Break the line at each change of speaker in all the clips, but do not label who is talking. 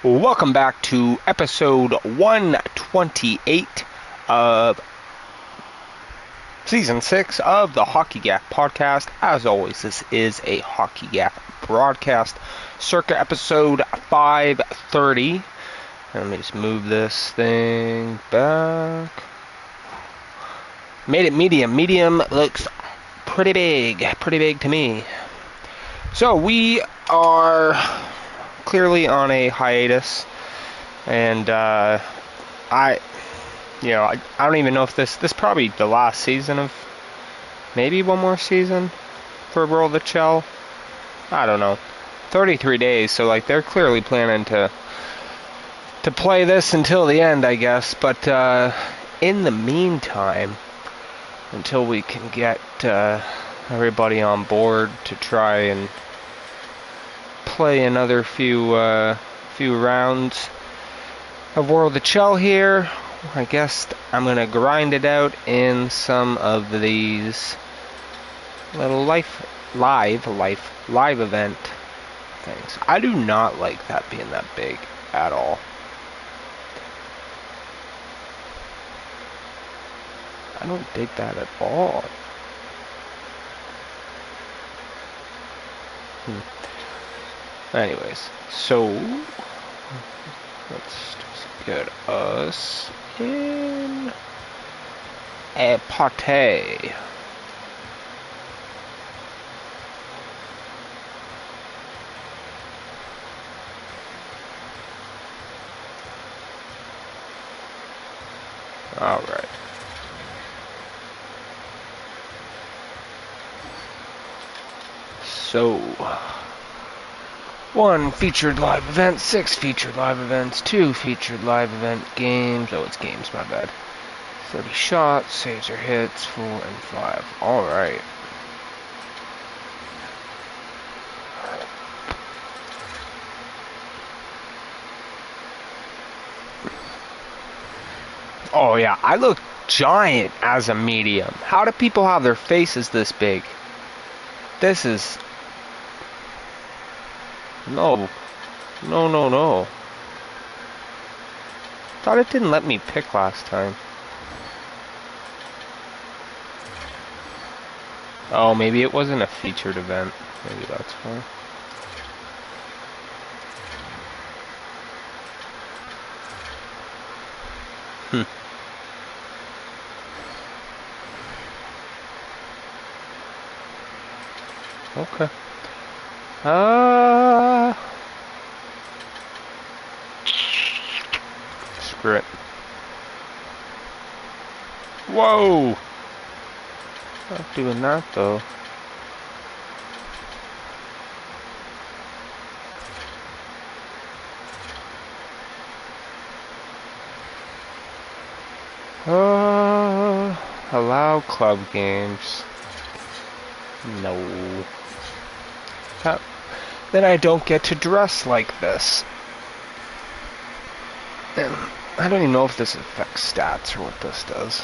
Welcome back to episode 128 of season 6 of the Hockey Gap podcast. As always, this is a Hockey Gap broadcast, circa episode 530. Let me just move this thing back. Made it medium. Medium looks pretty big to me. So we are clearly on a hiatus, and I don't even know if this probably the last season of maybe one more season for World of Chell. I don't know. 33 days, so like they're clearly planning to play this until the end, I guess. But in the meantime, until we can get everybody on board to try and play another few rounds of World of Chell here, I guess I'm gonna grind it out in some of these little live event things. I do not like that being that big at all. I don't dig that at all. Anyways, so let's just get us in a party. All right. So, 1 featured live event, 6 featured live events, 2 featured live event games. Oh, it's games, my bad. 30 shots, saves or hits, 4 and 5. Alright. Oh yeah, I look giant as a medium. How do people have their faces this big? This is... No. No. Thought it didn't let me pick last time. Oh, maybe it wasn't a featured event. Maybe that's why. Okay. Screw it. Whoa! Not doing that though. Allow club games. No. Then I don't get to dress like this. And I don't even know if this affects stats or what this does.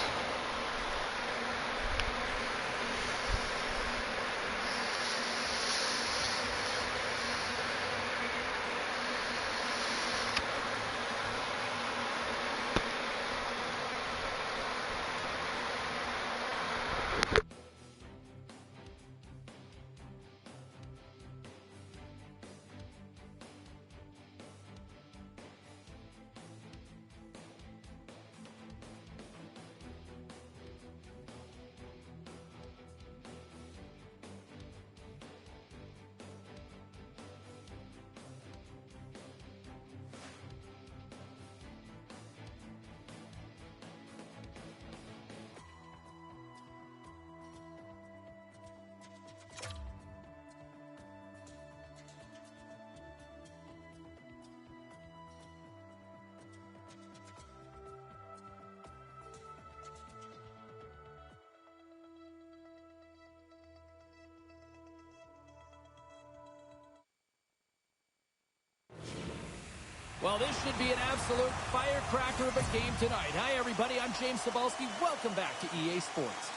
Well, this should be an absolute firecracker of a game tonight. Hi, everybody. I'm James Cebulski. Welcome back to EA Sports.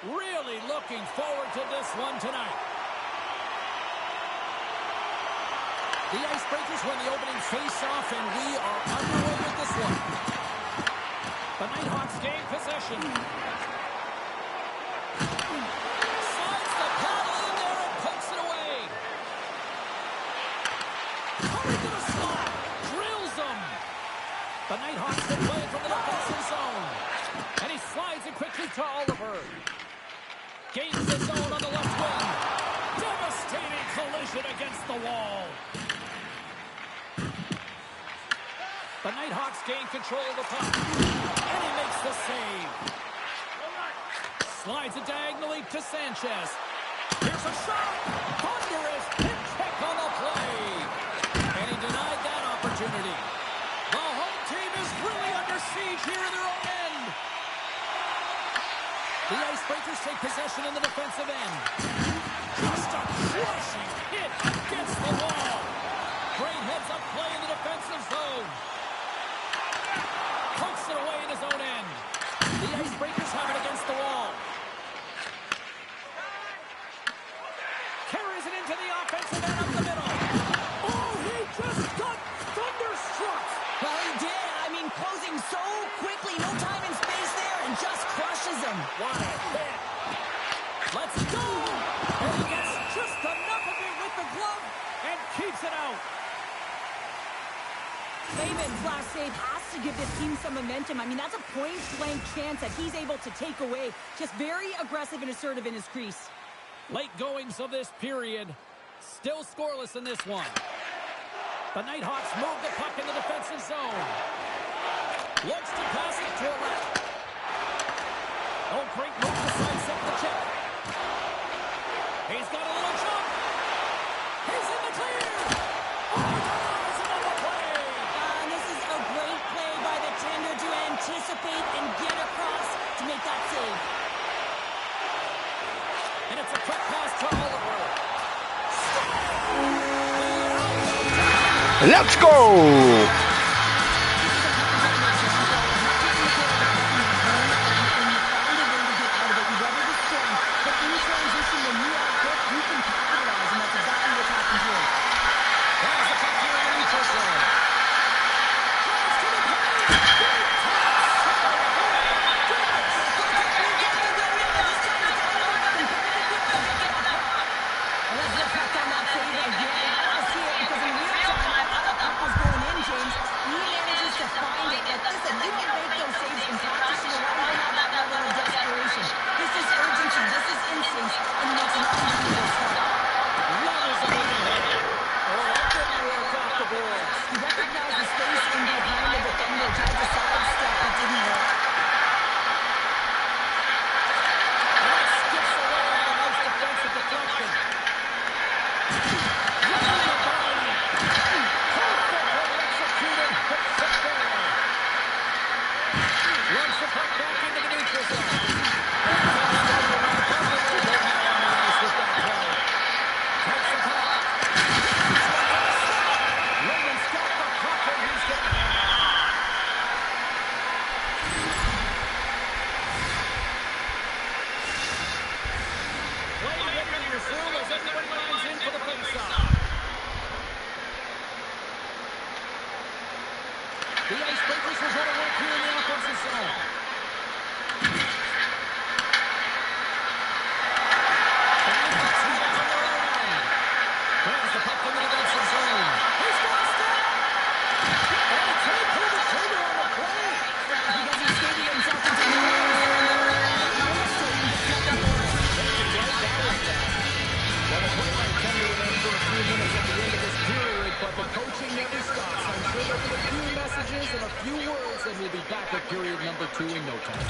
Really looking forward to this one tonight. The Icebreakers win the opening face-off, and we are underway with this one. The Nighthawks gain possession. Slides the paddle in there and pokes it away. Coming to the slot. Drills them. The Nighthawks can play it from the defensive zone. And he slides it quickly to Oliver. Gains the zone on the left wing. Devastating collision against the wall. The Nighthawks gain control of the puck. And he makes the save. Slides it diagonally to Sanchez. Here's a shot. Thunderous hit check on the play. And he denied that opportunity. The home team is really under siege here in their own end. The Icebreakers take possession in the defensive end. Just a crushing hit against the wall. Great heads-up play in the defensive zone. Pokes it away in his own end. The Icebreakers have it against the wall. Carries it into the offensive end up the middle. Oh, he just got thunderstruck.
Well, he did. I mean, closing so quickly. No time and space there, and just crushes him.
What a hit. Let's go. And he gets just enough of it with the glove and keeps it out.
Clayman's last save has to give this team some momentum. I mean, that's a point-blank chance that he's able to take away. Just very aggressive and assertive in his crease.
Late goings of this period. Still scoreless in this one. The Nighthawks move the puck in the defensive zone. Looks to pass it to a left. Oh, great move to sidestep the check. He's got a little jump. He's in the clear. Oh, another play.
And this is a great play by the tender to anticipate and get across to make that save.
And it's a quick pass to Oliver.
Let's go!
The Icebreakers will go to work here in the offensive zone. Grabs the puck into the defensive zone. He's got a step. And he can't pull the trigger on the play.
Because he's skating himself into the
Well, the play might come to an end for a few minutes at the end of this period, but the coaching never stops. I'm sure there'll be a few messages and a few words, and we'll be back at period number 2 in no time.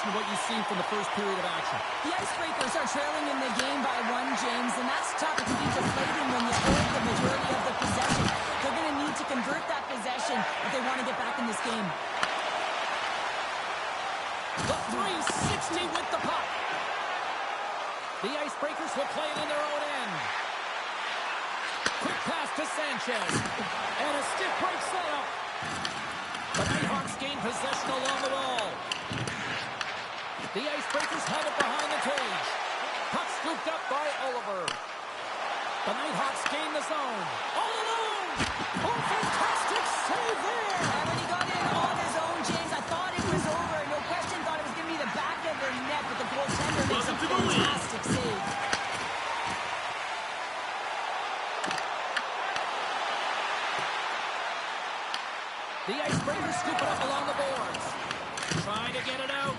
to what you've seen from the first period of action.
The Icebreakers are trailing in the game by 1, James, and that's tough. It can be deflating when you hold the majority of the possession. They're going to need to convert that possession if they want to get back in this game.
The 360 with the puck. The Icebreakers will play it in their own end. Quick pass to Sanchez. And a stiff break setup. The Nighthawks gain possession along the wall. The Icebreakers have it behind the cage. Puck scooped up by Oliver. The Nighthawks gain the zone. All alone! Oh, fantastic save there!
And when he got in on his own, James, I thought it was over. No question, thought it was going to be the back of the net, but the goaltender makes a fantastic save.
The Icebreakers scoop it up along the boards. Trying to get it out.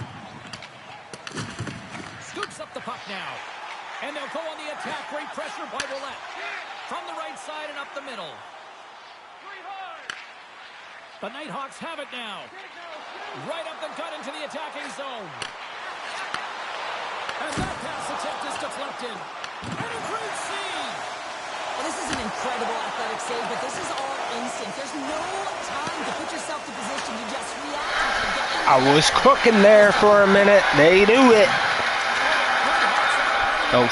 Scoops up the puck now. And they'll go on the attack. Great pressure by Ouellette. From the right side and up the middle. The Nighthawks have it now. Right up the gut into the attacking zone. And that pass attempt is deflected. And a great save.
Well, this is an incredible athletic save, but this is all instinct. There's no time to put yourself to position. You just react.
I was cooking there for a minute. They do it. Oh,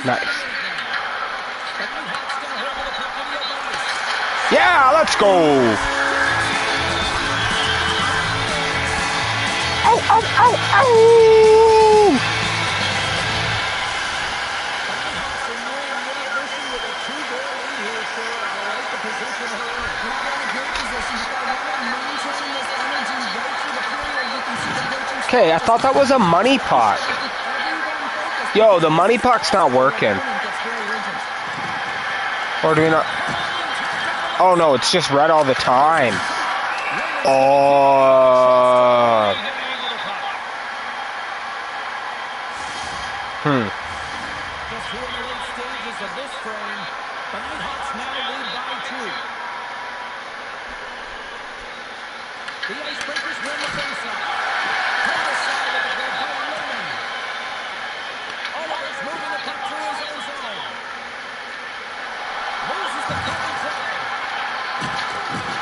nice. Yeah, let's go. Ow, ow, ow, ow. Okay, I thought that was a money puck. Yo, the money puck's not working. Or do we not? Oh no, it's just red all the time. Oh.
Just here in the late stages of this frame, the Nighthawks now lead by 2. The Icebreakers win the faceoff. From the side of the goal by Lehman. Oliver's moving the puck through his own zone. Loses the puck in play.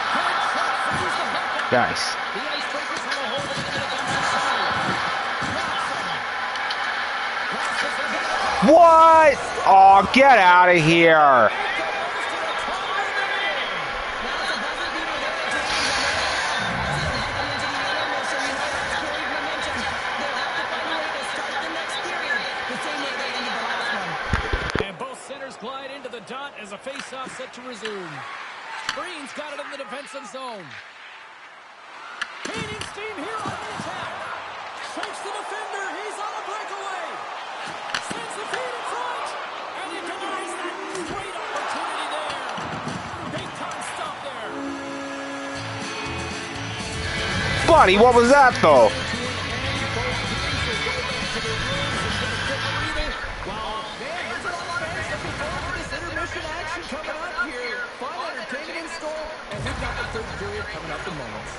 Head check, frees the puck up.
Nice.
The Icebreakers want to hold it in the defensive zone.
What? Oh, get out of here.
And both centers glide into the dot as a face-off set to resume. Green's got it in the defensive zone. Gaining steam here on the attack. Strikes the defender. He's on a breakaway. Sends the feed in front. And he denies that great opportunity there. Big time stop there.
Buddy, what was that though?
Coming up here. Fun entertainment in store. And we've got the third period coming up in moments.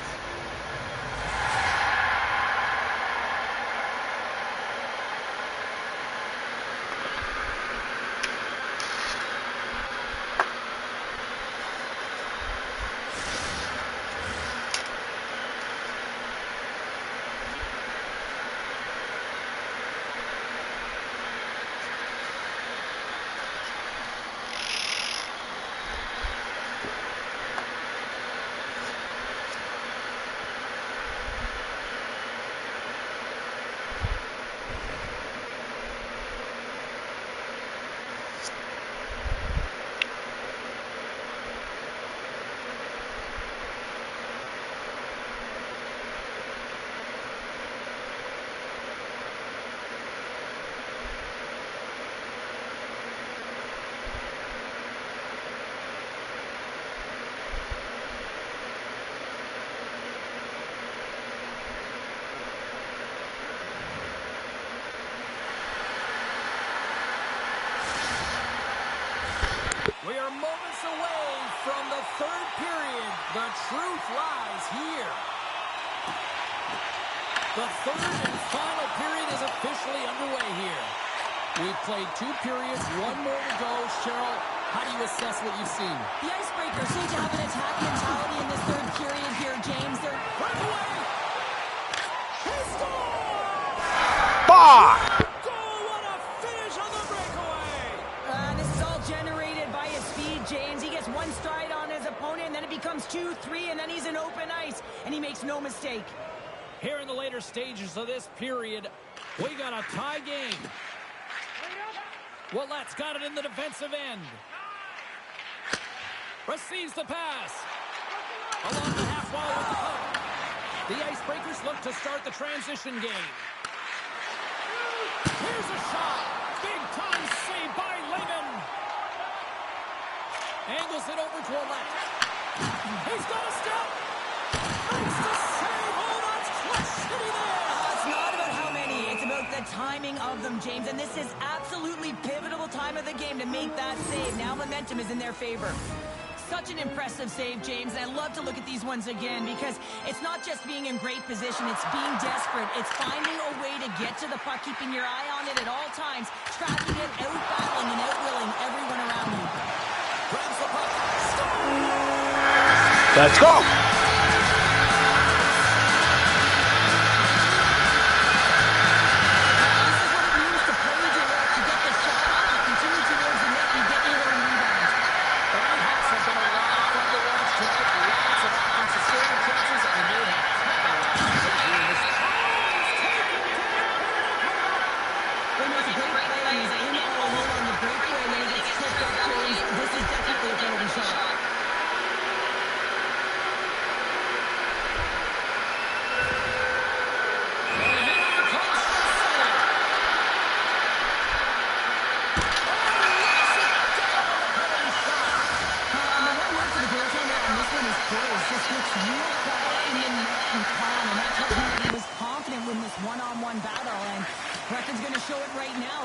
third period. The truth lies here. The third and final period is officially underway here. We've played 2 periods, 1 more to go. Cheryl, how do you assess what you've seen?
The Icebreakers seem to have an attack mentality in this third period here, James. They're
Breakaway! He scores!
Bah!
Goal! What a finish on the breakaway!
This is all generated by his speed, James. He gets 1 stride on his opponent, and then it becomes 2, 3, and then he's in open ice, and he makes no mistake.
Here in the later stages of this period, we got a tie game. Ouellette's got it in the defensive end. Receives the pass. Along the half wall with the puck. The Icebreakers look to start the transition game. Here's a shot. Big time save by Lehman. Angles it over to Ouellette. He's got a step. Makes the save. Oh, that's clutch city there.
It's not about how many. It's about the timing of them, James. And this is absolutely pivotal time of the game to make that save. Now momentum is in their favor. Such an impressive save, James, and I love to look at these ones again because it's not just being in great position, it's being desperate. It's finding a way to get to the puck, keeping your eye on it at all times, tracking it, out-battling and out-willing everyone around you.
Grabs the puck.
Let's go!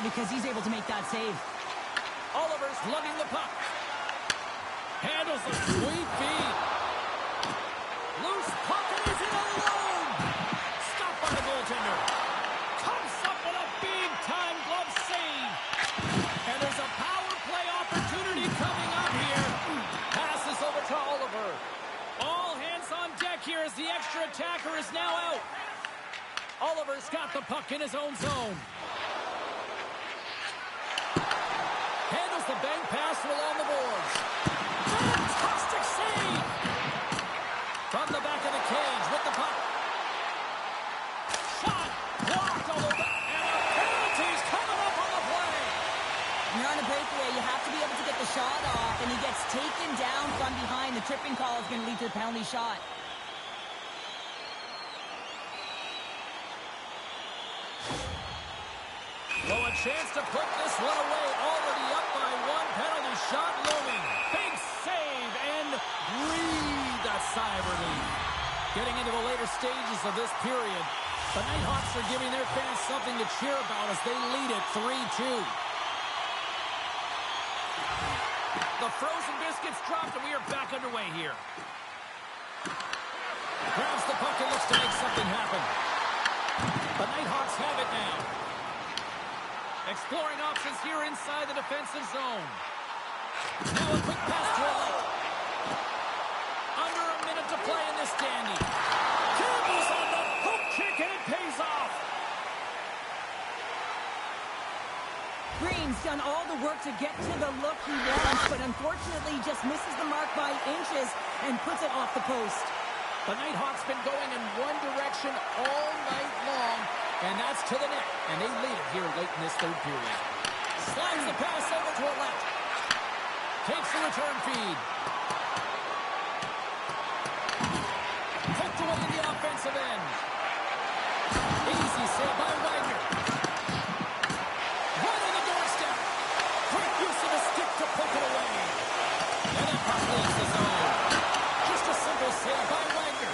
Because he's able to make that save.
Oliver's lugging the puck. Handles the sweet feed. Loose puck and he's in alone. Stopped by the goaltender. Comes up with a big-time glove save. And there's a power play opportunity coming up here. Passes over to Oliver. All hands on deck here as the extra attacker is now out. Oliver's got the puck in his own zone. Handles the bank pass along the boards. Fantastic save! From the back of the cage with the puck. Shot! Blocked all over. And a penalty's coming up on the play.
When you're on a breakaway, you have to be able to get the shot off, and he gets taken down from behind. The tripping call is going to lead to the penalty shot.
So a chance to put this one away. Already up by 1. Penalty shot looming. Big save and breathe a sigh of relief. Getting into the later stages of this period, the Nighthawks are giving their fans something to cheer about as they lead it 3-2. The frozen biscuits dropped and we are back underway here. Grabs the puck and looks to make something happen. The Nighthawks have it now. Exploring options here inside the defensive zone. Now a quick pass to Ouellette. Under a minute to play in this dandy. Campbell's on the hook kick and it pays off.
Green's done all the work to get to the look he wants, but unfortunately just misses the mark by inches and puts it off the post.
The Nighthawks been going in one direction all night long. And that's to the net. And they lead it here late in this third period. Slides the pass over to Ouellette. Takes the return feed. Poked away in the offensive end. Easy save by Wagner. Right on the doorstep. Great use of the stick to poke it away. And that puck leaves the zone. Just a simple save by Wagner.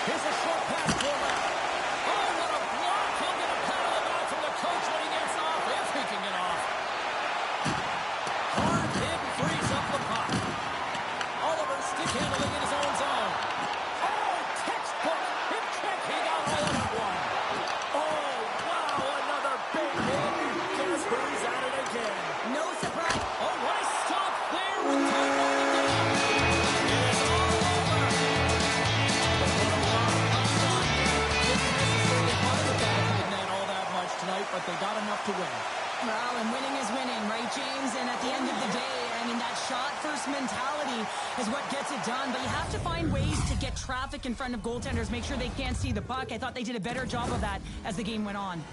Here's a short pass to Ouellette.
traffic in front of goaltenders, make sure they can't see the puck. I thought they did a better job of that as the game went on.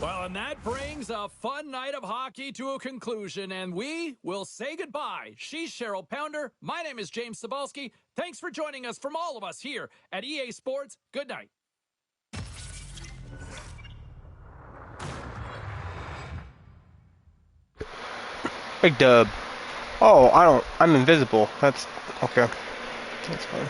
Well, and that brings a fun night of hockey to a conclusion, and we will say goodbye. She's Cheryl Pounder. My name is James Cybulski. Thanks for joining us from all of us here at EA Sports. Good night.
Big dub. Oh, I'm invisible. That's okay. That's fine.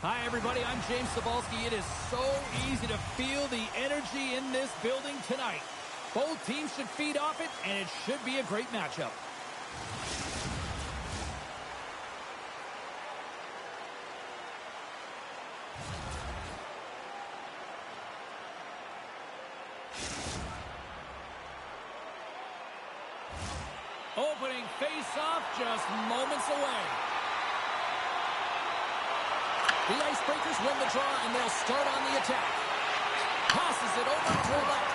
Hi, everybody. I'm James Cybulski. It is so easy to feel the energy in this building tonight. Both teams should feed off it, and it should be a great matchup. Opening face-off just moments away. The Icebreakers win the draw, and they'll start on the attack. Passes it over to the left.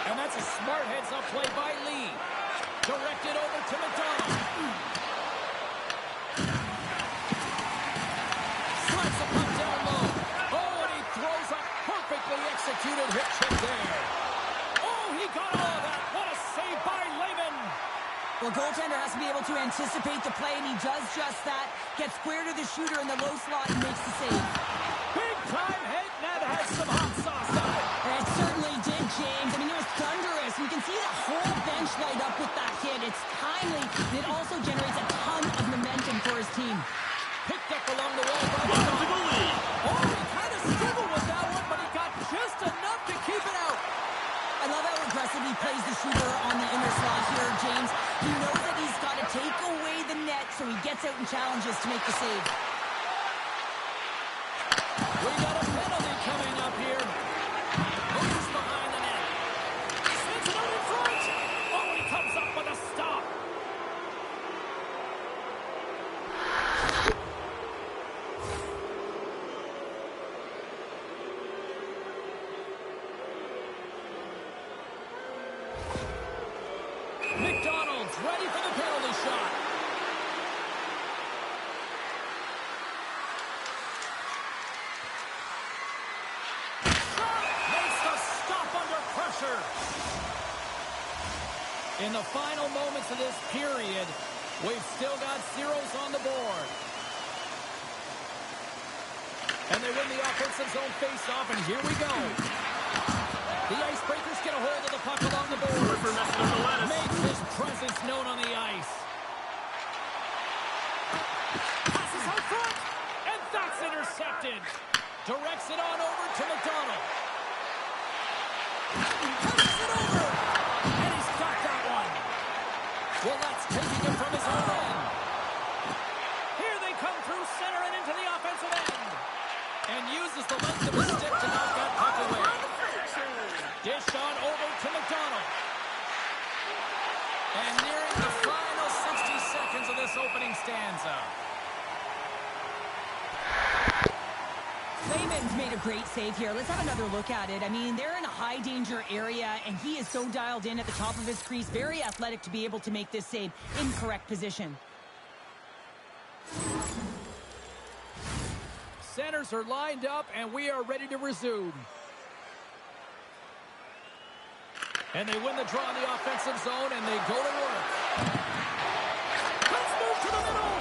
And that's a smart heads-up play by Lee. Directed over to McDonald. Slaps a puck down low. Oh, and he throws a perfectly executed hit trick there. Oh, he got all of that. What a save by Lehman.
Well, goaltender has to be able to anticipate the play, and he does just that. Gets square to the shooter in the low slot and makes the save.
Big-time hit, and that has some hot sauce on it.
And it certainly did, James. I mean, it was thunderous. You can see the whole bench light up with that hit. It's timely, and it also generates a ton of momentum for his team.
Picked up along the wall by McDonald. Oh, he kind of struggled with that one, but he got just enough to
gets out and challenges to make the save.
We got a penalty coming up here. Moves behind the net. Sends it out in front. Oh, he comes up with a stop. McDonald's ready for the penalty shot. Makes the stop under pressure. In the final moments of this period, we've still got zeros on the board. And they win the offensive zone face-off, and here we go. The Icebreakers get a hold of the puck along the board. Makes his presence known on the ice. Passes out front, and that's intercepted. Directs it on over to McDonald. Passes it over, and he's got that one. Well, that's taking it from his own end. Here they come through center and into the offensive end. And uses the length of his stick to knock that puck away. Dish on over to McDonald. And nearing the final 60 seconds of this opening stanza.
Clayman's made a great save here. Let's have another look at it. I mean, they're in a high danger area, and he is so dialed in at the top of his crease. Very athletic to be able to make this save in correct position.
Centers are lined up, and we are ready to resume. And they win the draw in the offensive zone, and they go to work. Let's move to the middle.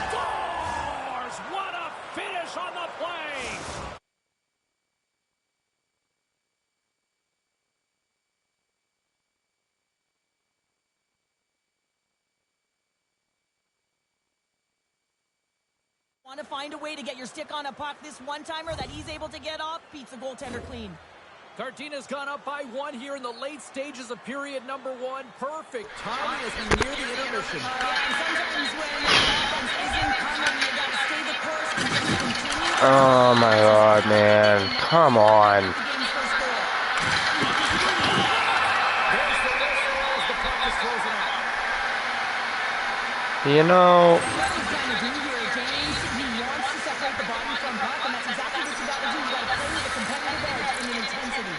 Scores! What a finish on the play!
Want to find a way to get your stick on a puck. This one-timer that he's able to get off beats the goaltender clean.
Gardina's gone up by one here in the late stages of period number one. Perfect timing as we near the intermission.
Sometimes when the offense isn't coming, you got to stay the course and just continue.
Oh my god, man. Come on.
There's the whistle as the puck is closing out.
You know,
What he's trying to do here, James, he wants to separate the body from puck, and that's exactly what you got to do. You got to play with a competitive edge and an intensity.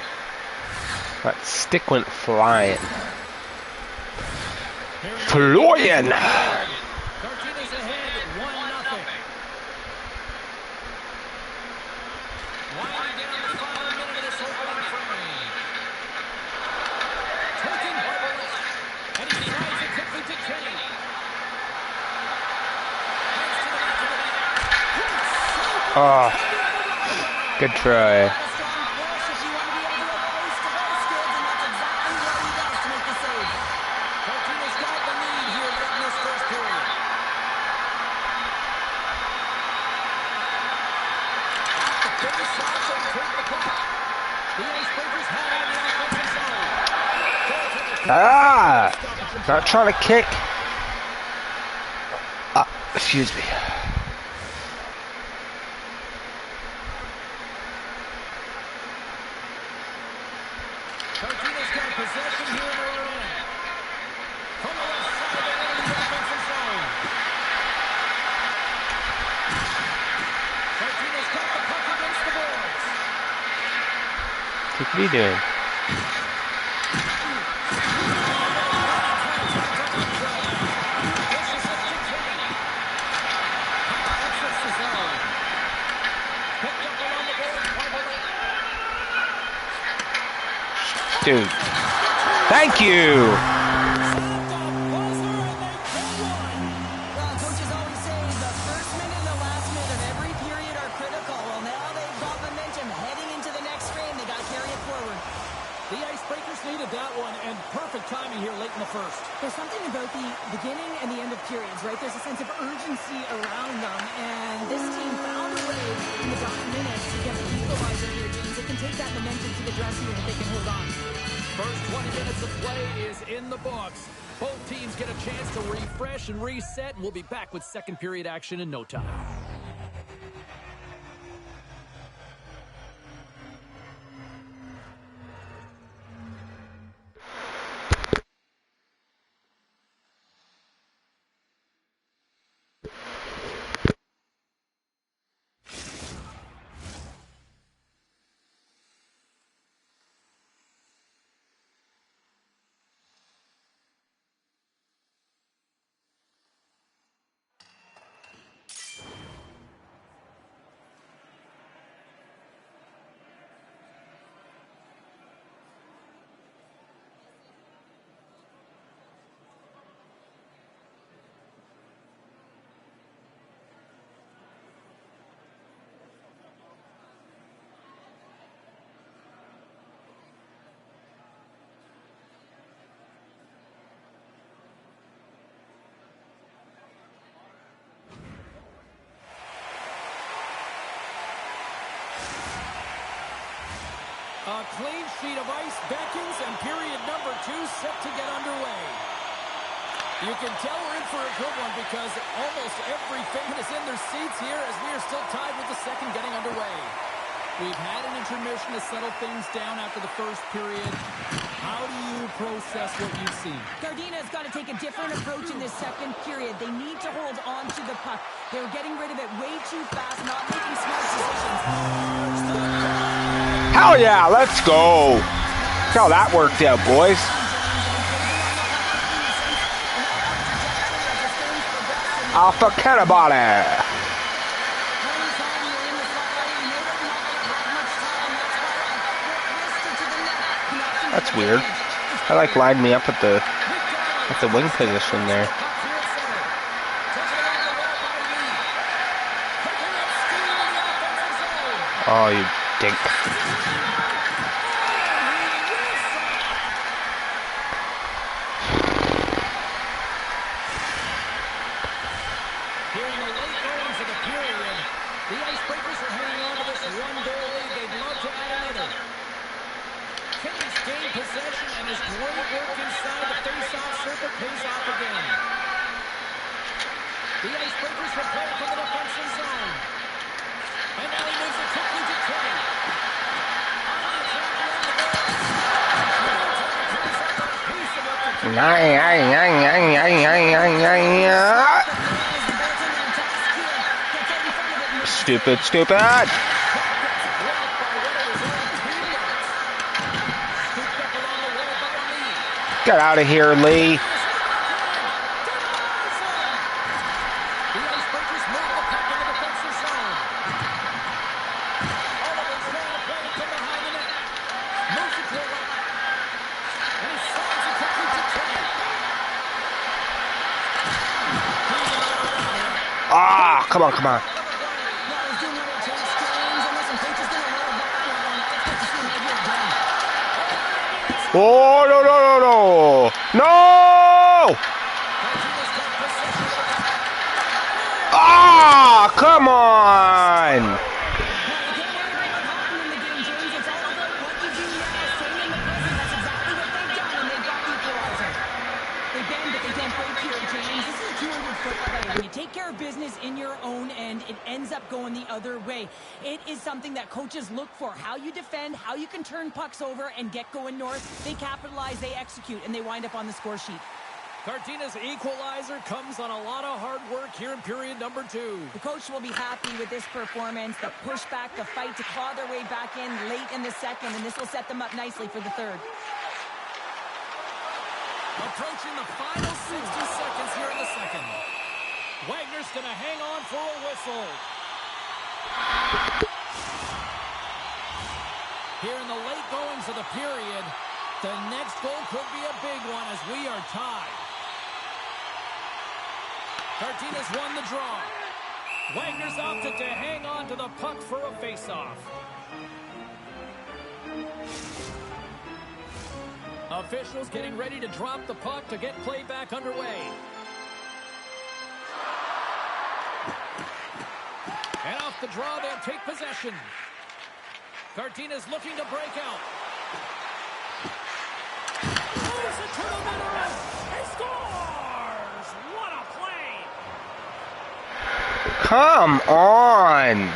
that stick went flying. Flying!
Gardina's ahead, 1-0. Winding down the final minute of this opening frame. Taken by the left, and he drives it quickly to Kenny. Heads to the back of the net.
Oh, good try.
A strong push if you want to be able to oppose to those skills, and that's exactly what he does to make the save.
Gardina's got the lead here late in this first period. The face-off, they take the puck. The Icebreakers have it in the offensive zone.
Ah! Not trying to kick. Excuse me.
Gardina's got possession here in their own end. From the left side, they enter the offensive zone. Gardina's got the puck against the boards.
What are you doing? Dude. Thank you!
Well, coaches always say the first minute and the last minute of every period are critical. Well, now they've got momentum heading into the next frame. They got to carry it forward.
The Icebreakers needed that one, and perfect timing here late in the first.
There's something about the beginning and the end of periods, right? There's a sense of urgency around them, and this team found a way in the dying minutes to get the equalizer here, James. They can take that momentum to the dressing room if they can hold on.
First 20 minutes of play is in the books. Both teams get a chance to refresh and reset, and we'll be back with second period action in no time. A clean sheet of ice beckons, and period number 2 set to get underway. You can tell we're in for a good one because almost every fan is in their seats here as we are still tied with the second getting underway. We've had an intermission to settle things down after the first period. How do you process what you've seen?
Gardina's got to take a different approach in this second period. They need to hold on to the puck. They're getting rid of it way too fast, not making smart decisions.
Hell yeah, let's go. Look how that worked out, boys. Alpha Cannibale. That's weird. I like lined me up at the wing position there. Oh, you dink.
Here in the late goings of the period, the Icebreakers are hanging on to this one-goal lead. They'd love to add another. Kings gain possession, and his great work inside the face-off circle pays off again. The Icebreakers will play from the defensive zone. And now he moves it quickly to Kenny.
Stupid, stupid. Get out of here, Lee. Ah, come on, come on. Oh, no, no, no, no. No! Ah, come on.
When you take care of business in your own end, it ends up going the other way. It is something that coaches look for. How you defend, how you can turn pucks over and get going north. They capitalize, they execute, and they wind up on the score sheet.
Gardina's equalizer comes on a lot of hard work here in period number 2.
The coach will be happy with this performance, the pushback, the fight to claw their way back in late in the second, and this will set them up nicely for the third.
Approaching the final 60 seconds here in the second. Wagner's going to hang on for a whistle. Here in the late goings of the period, the next goal could be a big one as we are tied. Gardina's won the draw. Wagner's opted to hang on to the puck for a face-off. Officials getting ready to drop the puck to get play back underway. And off the draw, they'll take possession. Gardina's looking to break out. Moves it to the middle. Scores! What a play!
Come on!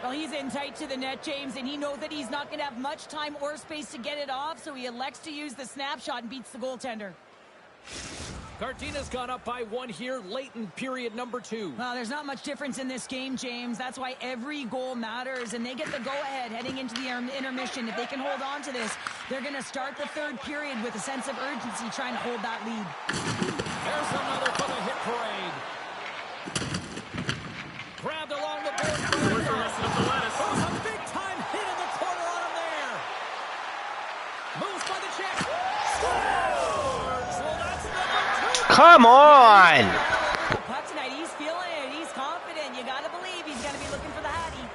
Well, he's in tight to the net, James, and he knows that he's not going to have much time or space to get it off, so he elects to use the snapshot and beats the goaltender.
Cartina's gone up by 1 here, late in period number 2.
Well, there's not much difference in this game, James. That's why every goal matters, and they get the go-ahead heading into the intermission. If they can hold on to this, they're going to start the third period with a sense of urgency trying to hold that lead.
There's another for the hit parade. Grabbed along the board. There's a big-time hit in the corner on him there. Moves by the check. Scores! Well, that's number 2.
Come on!
The puck tonight, he's feeling it. He's confident. You got to believe he's going to be looking for the Hattie.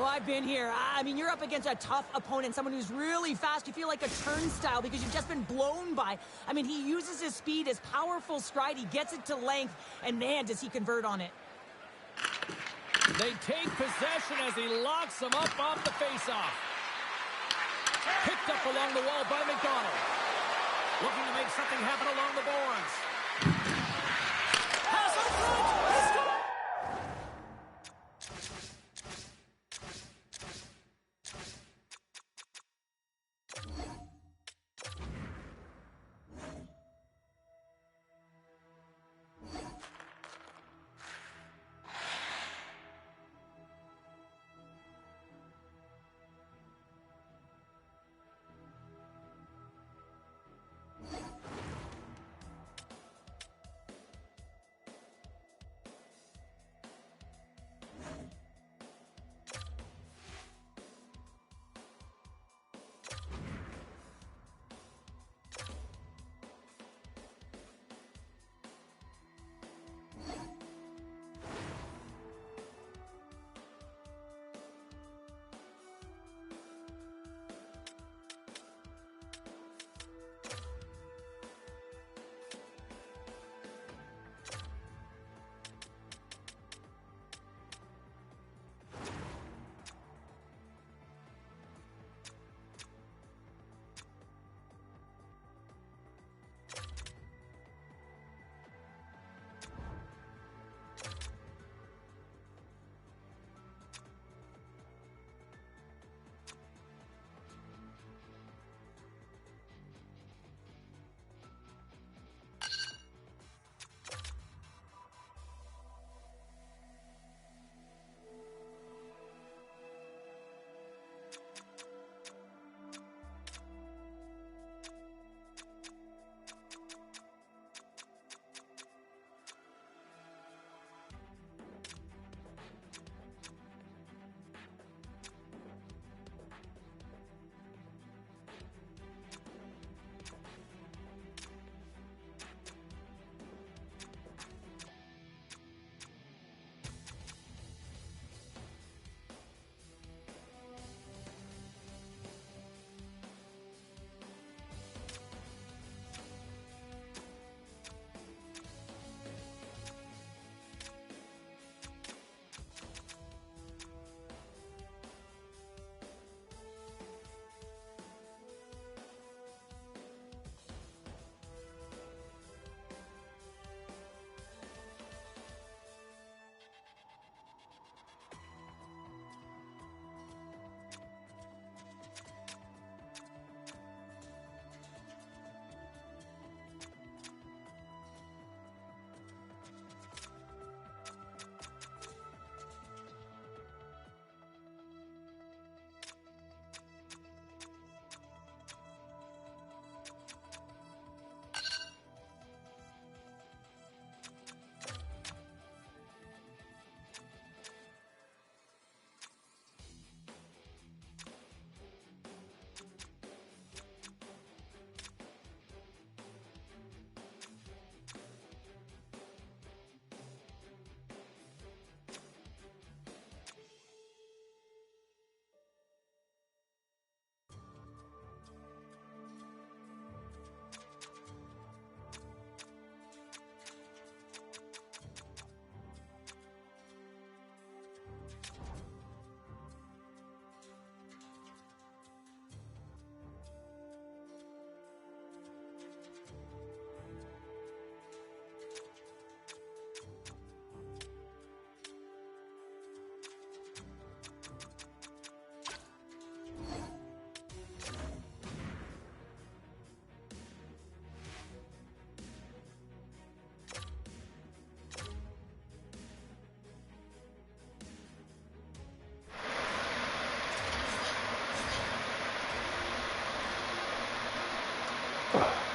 Oh, I've been here. I mean, you're up against a tough opponent, someone who's really fast. You feel like a turnstile because you've just been blown by. I mean, he uses his speed, his powerful stride. He gets it to length, and man, does he convert on it.
They take possession as he locks them up off the faceoff. Picked up along the wall by McDonald. Looking to make something happen along the boards. Pass up front. He scores!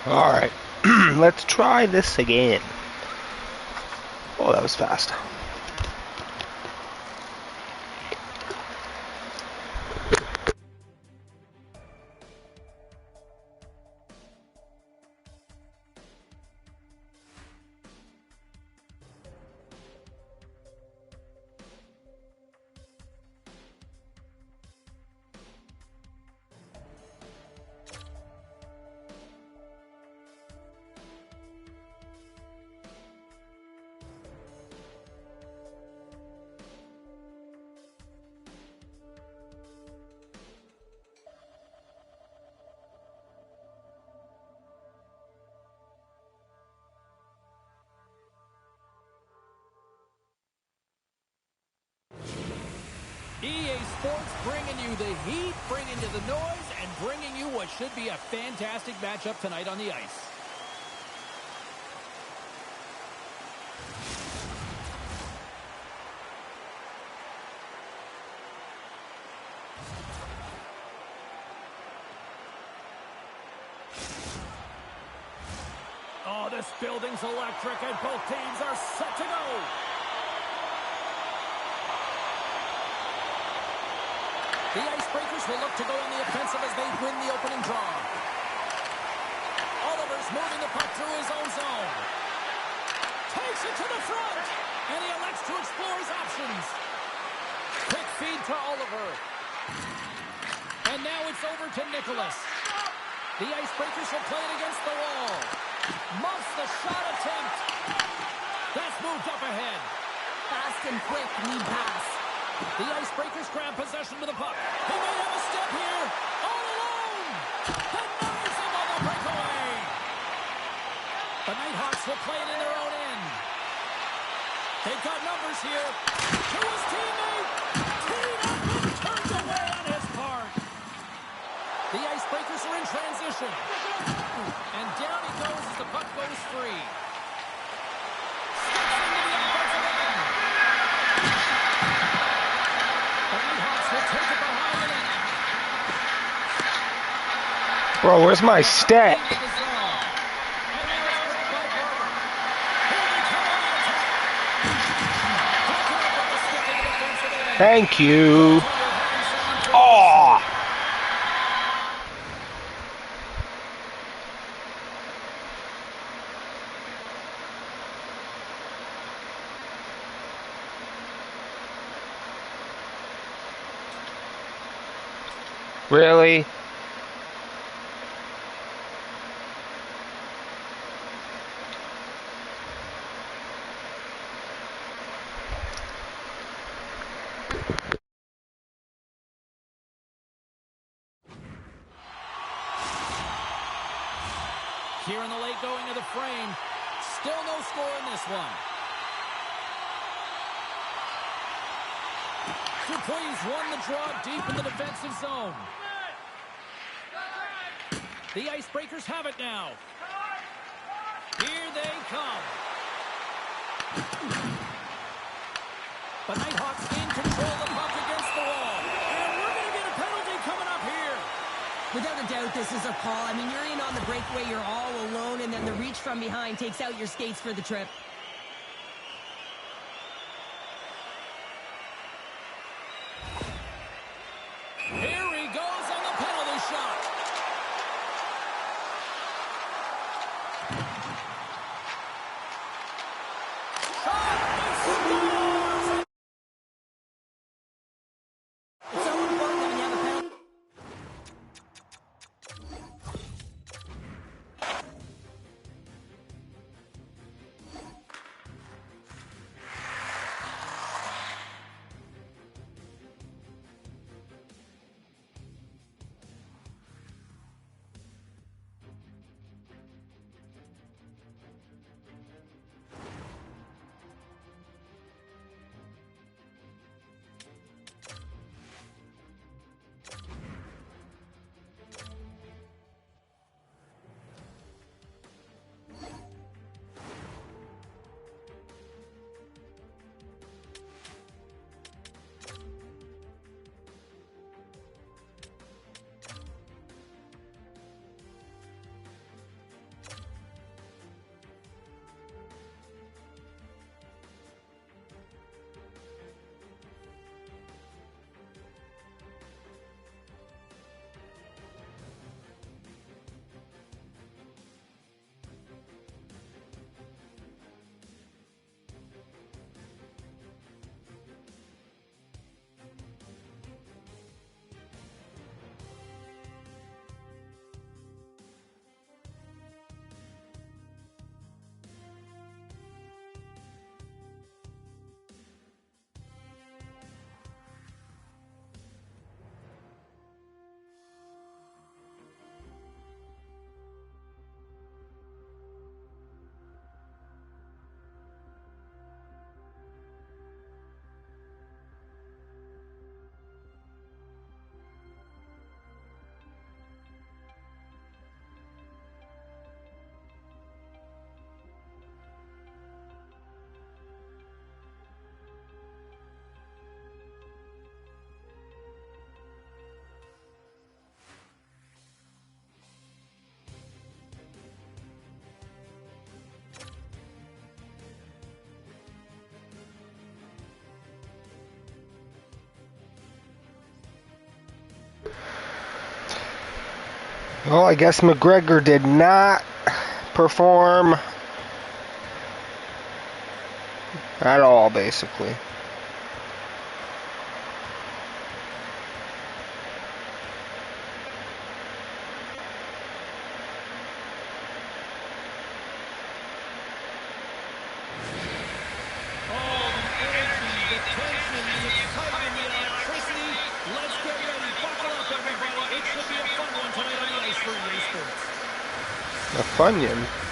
Alright, let's try this again. Oh, that was fast.
EA Sports bringing you the heat, bringing you the noise, and bringing you what should be a fantastic matchup tonight on the ice. Oh, this building's electric, and both teams are set to go. The Icebreakers will look to go on the offensive as they win the opening draw. Oliver's moving the puck through his own zone. Takes it to the front, and he elects to explore his options. Quick feed to Oliver. And now it's over to Nicholas. The Icebreakers will play it against the wall. Muffs the shot attempt. That's moved up ahead.
Fast and quick lead pass.
The Icebreakers grab possession to the puck. He may have a step here. All alone. Denies him on the breakaway. The Nighthawks will play it in their own end. They've got numbers here. To his teammate. Teed up and turned away on his part. The Icebreakers are in transition. And down he goes as the puck goes free. Steps into the offensive end. The Nighthawks will take it behind the net.
Bro, where's my stat?
Into the zone. And now it's grabbed by Barber. Here they come on the attack. Taken up with the stick in the defensive end.
Thank you.
Underhand sound.
Oh, really?
Here in the late going of the frame. Still no score in this one. Dupuis won the draw deep in the defensive zone. The Icebreakers have it now. Here they come. The Nighthawks in control of the puck against the wall. And we're going to get a penalty coming up here.
Without a doubt, this is a call. I mean, you're in on the breakaway, you're all alone, and then the reach from behind takes out your skates for the trip.
Here he goes on the penalty shot. Shot, he scores!
It's so important when you have a penalty.
Well, I guess McGregor did not perform at all, basically. A Funyun.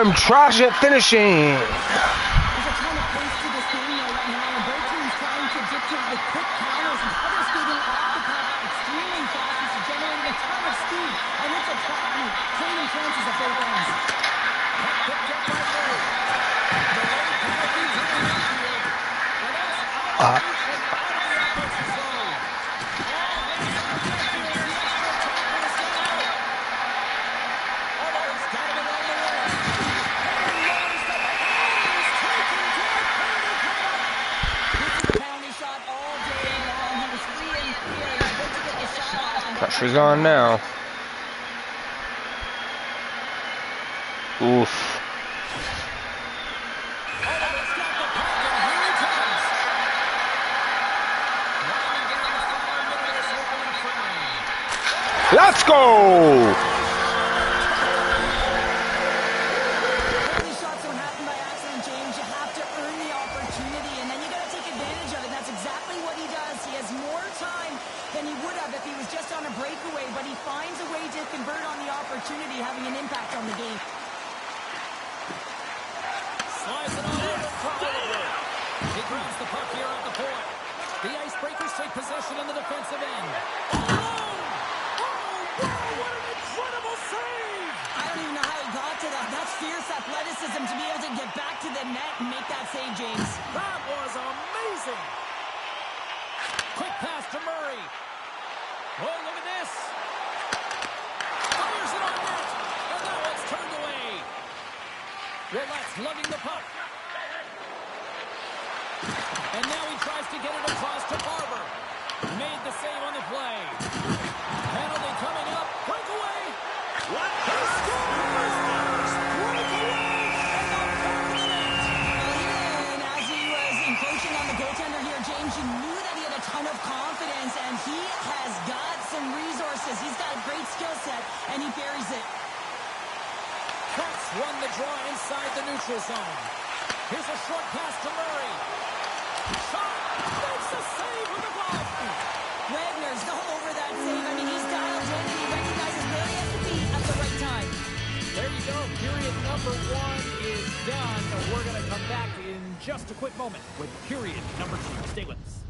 I'm trash at finishing. Pressure's on now. Oof. Let's go!
Lugging the puck. And now he tries to get it across to Barber. Made the save on the play. Penalty coming up. Breakaway. He scores! Breakaway! And the back of the net.
misses. He's got a great skill set, and he buries it.
Caps won the draw inside the neutral zone. Here's a short pass to Murray. Shot! Makes a save with the glove.
Wagner's all over that save. I mean, he's dialed in, and he recognizes where he has to be at the right time.
There you go. Period number 1 is done. We're going to come back in just a quick moment with period number 2. Stay with us.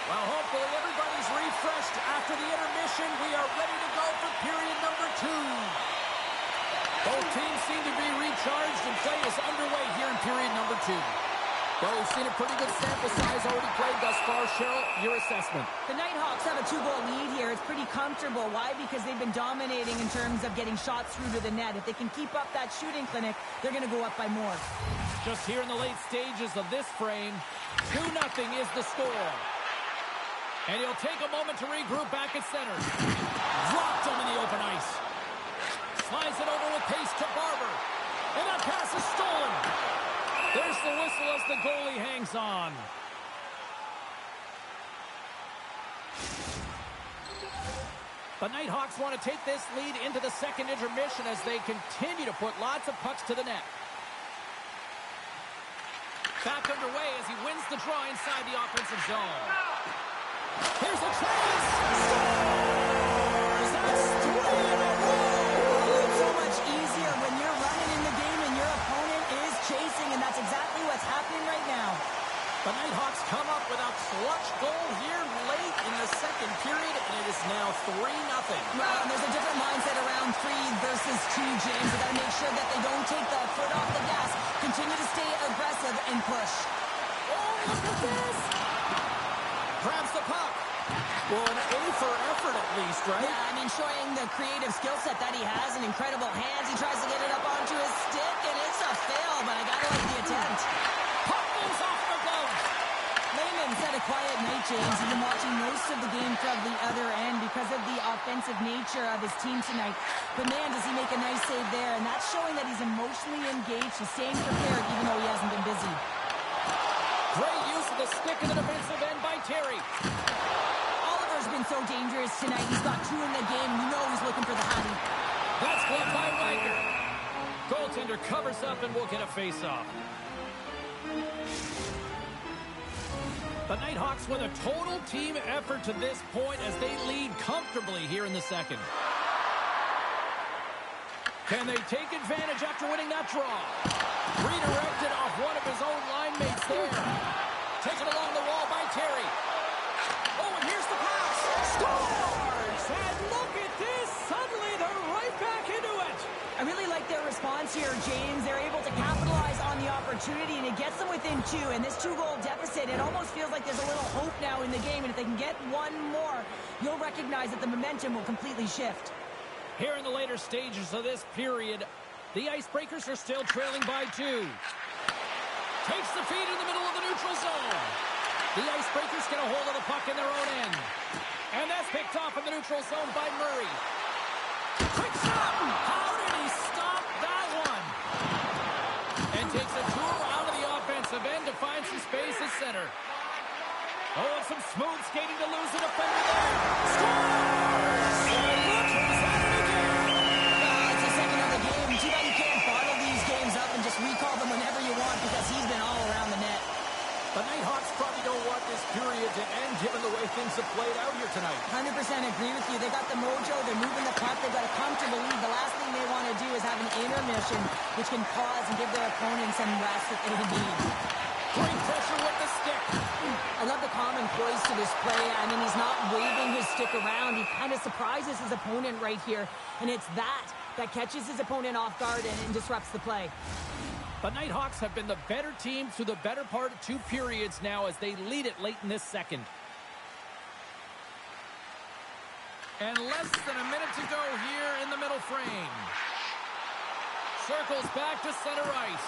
Well, hopefully everybody's refreshed after the intermission. We are ready to go for period number 2. Both teams seem to be recharged, and play is underway here in period number 2. Well, we've seen a pretty good sample size already played thus far. Cheryl, your assessment.
The Nighthawks have a 2-goal lead here. It's pretty comfortable. Why? Because they've been dominating in terms of getting shots through to the net. If they can keep up that shooting clinic, they're going to go up by more.
Just here in the late stages of this frame, 2-0 is the score. And he'll take a moment to regroup back at center. Dropped him in the open ice. Slides it over with pace to Barber. And that pass is stolen. There's the whistle as the goalie hangs on. The Nighthawks want to take this lead into the second intermission as they continue to put lots of pucks to the net. Back underway as he wins the draw inside the offensive zone. Here's a chance. Scores! That's 3 in a row.
It's so much easier when you're running in the game and your opponent is chasing, and that's exactly what's happening right now.
The Nighthawks come up with a clutch goal here late in the second period, and it is now 3-0.
Well, and there's a different mindset around 3 versus 2, James. They got to make sure that they don't take the foot off the gas, continue to stay aggressive and push.
Oh, look at this! Grabs the puck. Well, an A for effort at least, right?
Yeah, I mean, showing the creative skill set that he has and incredible hands. He tries to get it up onto his stick, and it's a fail, but I gotta like the attempt.
Puck goes off the glove.
Lehman's had a quiet night, James. He's been watching most of the game from the other end because of the offensive nature of his team tonight. But man, does he make a nice save there, and that's showing that he's emotionally engaged. He's staying prepared even though he hasn't been busy.
Great use of the stick in the defensive end by Terry.
Oliver's been so dangerous tonight. He's got 2 in the game. You know he's looking for the hottie.
That's gloved by Wagner. Goaltender covers up and will get a face-off. The Nighthawks with a total team effort to this point as they lead comfortably here in the second. Can they take advantage after winning that draw? Redirected off one of his own line mates there. Taken along the wall by Terry. Oh, and here's the pass. Scores! And look at this. Suddenly they're right back into it.
I really like their response here, James. They're able to capitalize on the opportunity, and it gets them within 2. And this 2-goal deficit, it almost feels like there's a little hope now in the game. And if they can get one more, you'll recognize that the momentum will completely shift.
Here in the later stages of this period, the Icebreakers are still trailing by 2. Takes the feed in the middle of the neutral zone. The Icebreakers get a hold of the puck in their own end. And that's picked off in the neutral zone by Murray. Quick shot! How did he stop that one? And takes a tour out of the offensive end to find some space at center. Oh, and some smooth skating to lose a defender there. Scores! Look who's at it again!
It's the second of the game. Too bad you can't bottle these games up and just recall them whenever you want because he's been all around the net.
this period to end, given the way things have played out here tonight.
100% agree with you. They got the mojo. They're moving the puck. They've got a comfortable lead. The last thing they want to do is have an intermission, which can pause and give their opponent some rest that they need.
Great pressure with the stick.
I love the common poise to this play. I mean, he's not waving his stick around. He kind of surprises his opponent right here, and it's that catches his opponent off guard and disrupts the play.
The Nighthawks have been the better team through the better part of 2 periods now as they lead it late in this second. And less than a minute to go here in the middle frame. Circles back to center ice.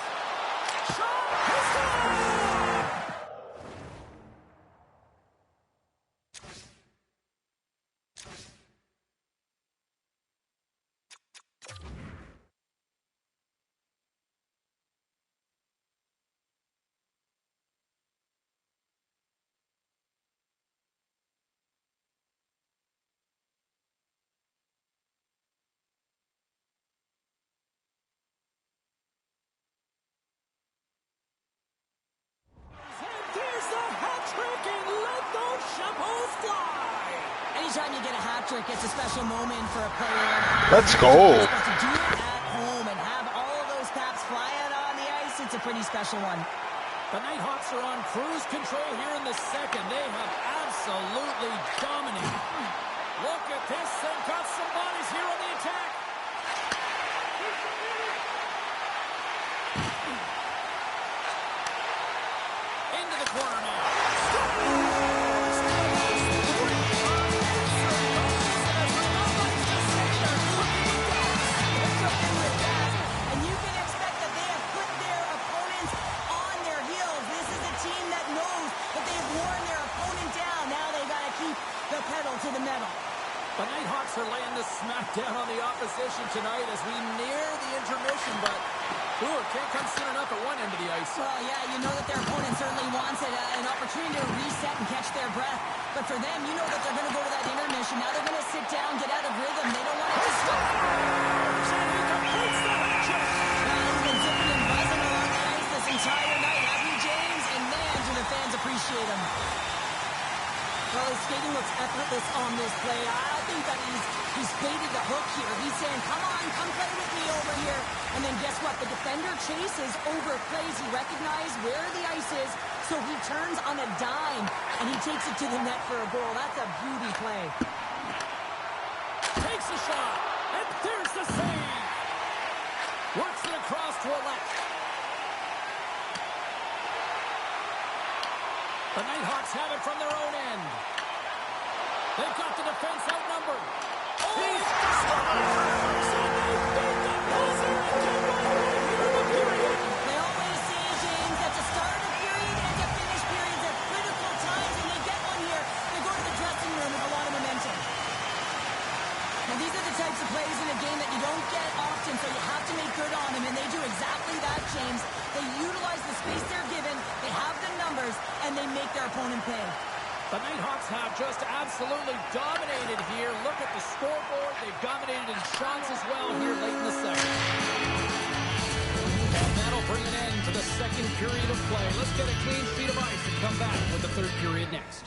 Shot! He scores!
Anytime you get a hat trick, it's a special moment for a player.
Let's go.
To do it at home and have all of those caps fly out on the ice, it's a pretty special one.
The Nighthawks are on cruise control here in the second. They have absolutely dominated. Look at this. They've got some bodies here on the attack. Into the corner now.
And you can expect that they have put their opponents on their heels. This is a team that knows that they've worn their opponent down. Now they got to keep the pedal to the metal.
The Nighthawks are laying the smackdown on the opposition tonight as we near the intermission, but can't come soon enough at one end of the ice.
Well, yeah, you know that their opponent certainly wants it, an opportunity to reset and catch their breath. But for them, you know that they're going to go to that intermission. Now they're going to sit down, get out of rhythm. They don't want it to stop.
And he completes the hat trick.
He's been zipping and buzzing along the ice this entire night, hasn't he, James? And man, do the fans appreciate him. Well, his skating looks effortless on this play. I think that he's baited the hook here. He's saying, come on, come play with me over here. And then guess what? The defender chases, overplays. He recognizes where the ice is, so he turns on a dime, and he takes it to the net for a goal. That's a beauty play.
Takes a shot, and there's the save. Works it across to a left. The Nighthawks have it from their own end. They've got the defense outnumbered. Oh, he scores! So they beat the buzzer and get one right here in the period.
They always say, James, that the start of period and the finish periods are critical times, and they get one here. They go to the dressing room with a lot of momentum. Now, these are the types of plays in a game that you don't get often, so you have to make good on them, and they do exactly that, James. They utilize the space they're given, they have the numbers, and they make their opponent pay.
The Nighthawks have just absolutely dominated here. Look at the scoreboard. They've dominated in shots as well here late in the second. And that'll bring an end to the second period of play. Let's get a clean sheet of ice and come back with the third period next.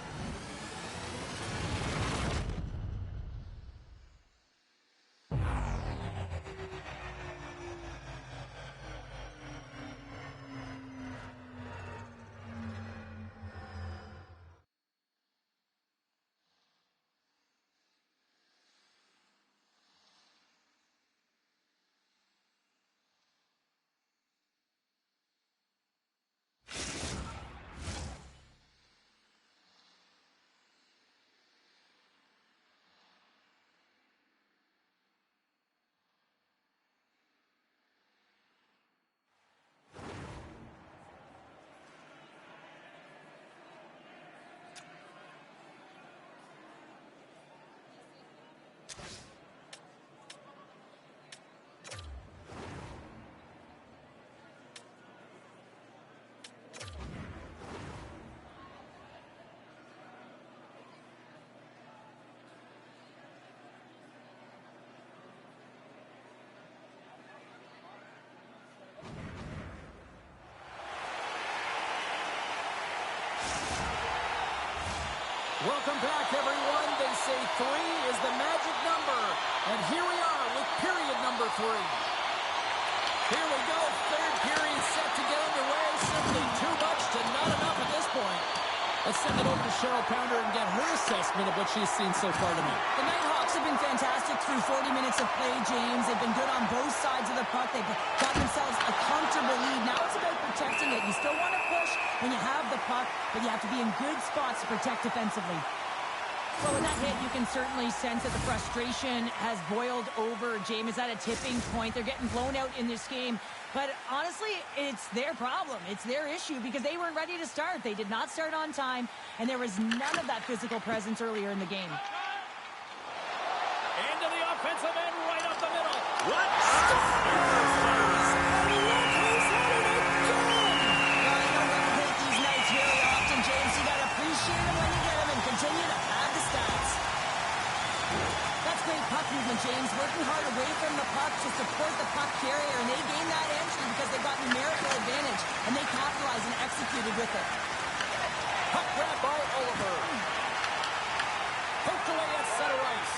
Welcome back, everyone. They say 3 is the magic number. And here we are with period number 3. Here we go. Third period set to get underway. Simply too much to not enough at this point. Let's send it over to Cheryl Pounder and get her assessment of what she's seen so far tonight.
The Nighthawks have been fantastic through 40 minutes of play, James. They've been good on both sides of the puck. They've got themselves a comfortable lead. Now it's about protecting it. You still want to push when you have the puck, but you have to be in good spots to protect defensively. Well, with that hit, you can certainly sense that the frustration has boiled over. James is at a tipping point. They're getting blown out in this game. But honestly, it's their problem. It's their issue because they weren't ready to start. They did not start on time, and there was none of that physical presence earlier in the game.
Into the offensive end, right up the middle. What?
These nights very often, James. You got to appreciate them when you get them and continue to pad the stats. That's great puck movement, James. Working hard away from the puck to support the puck carrier, and they gained that entry because they got numerical advantage, and they capitalized and executed with it.
Puck grab by Oliver. Poked away at center ice.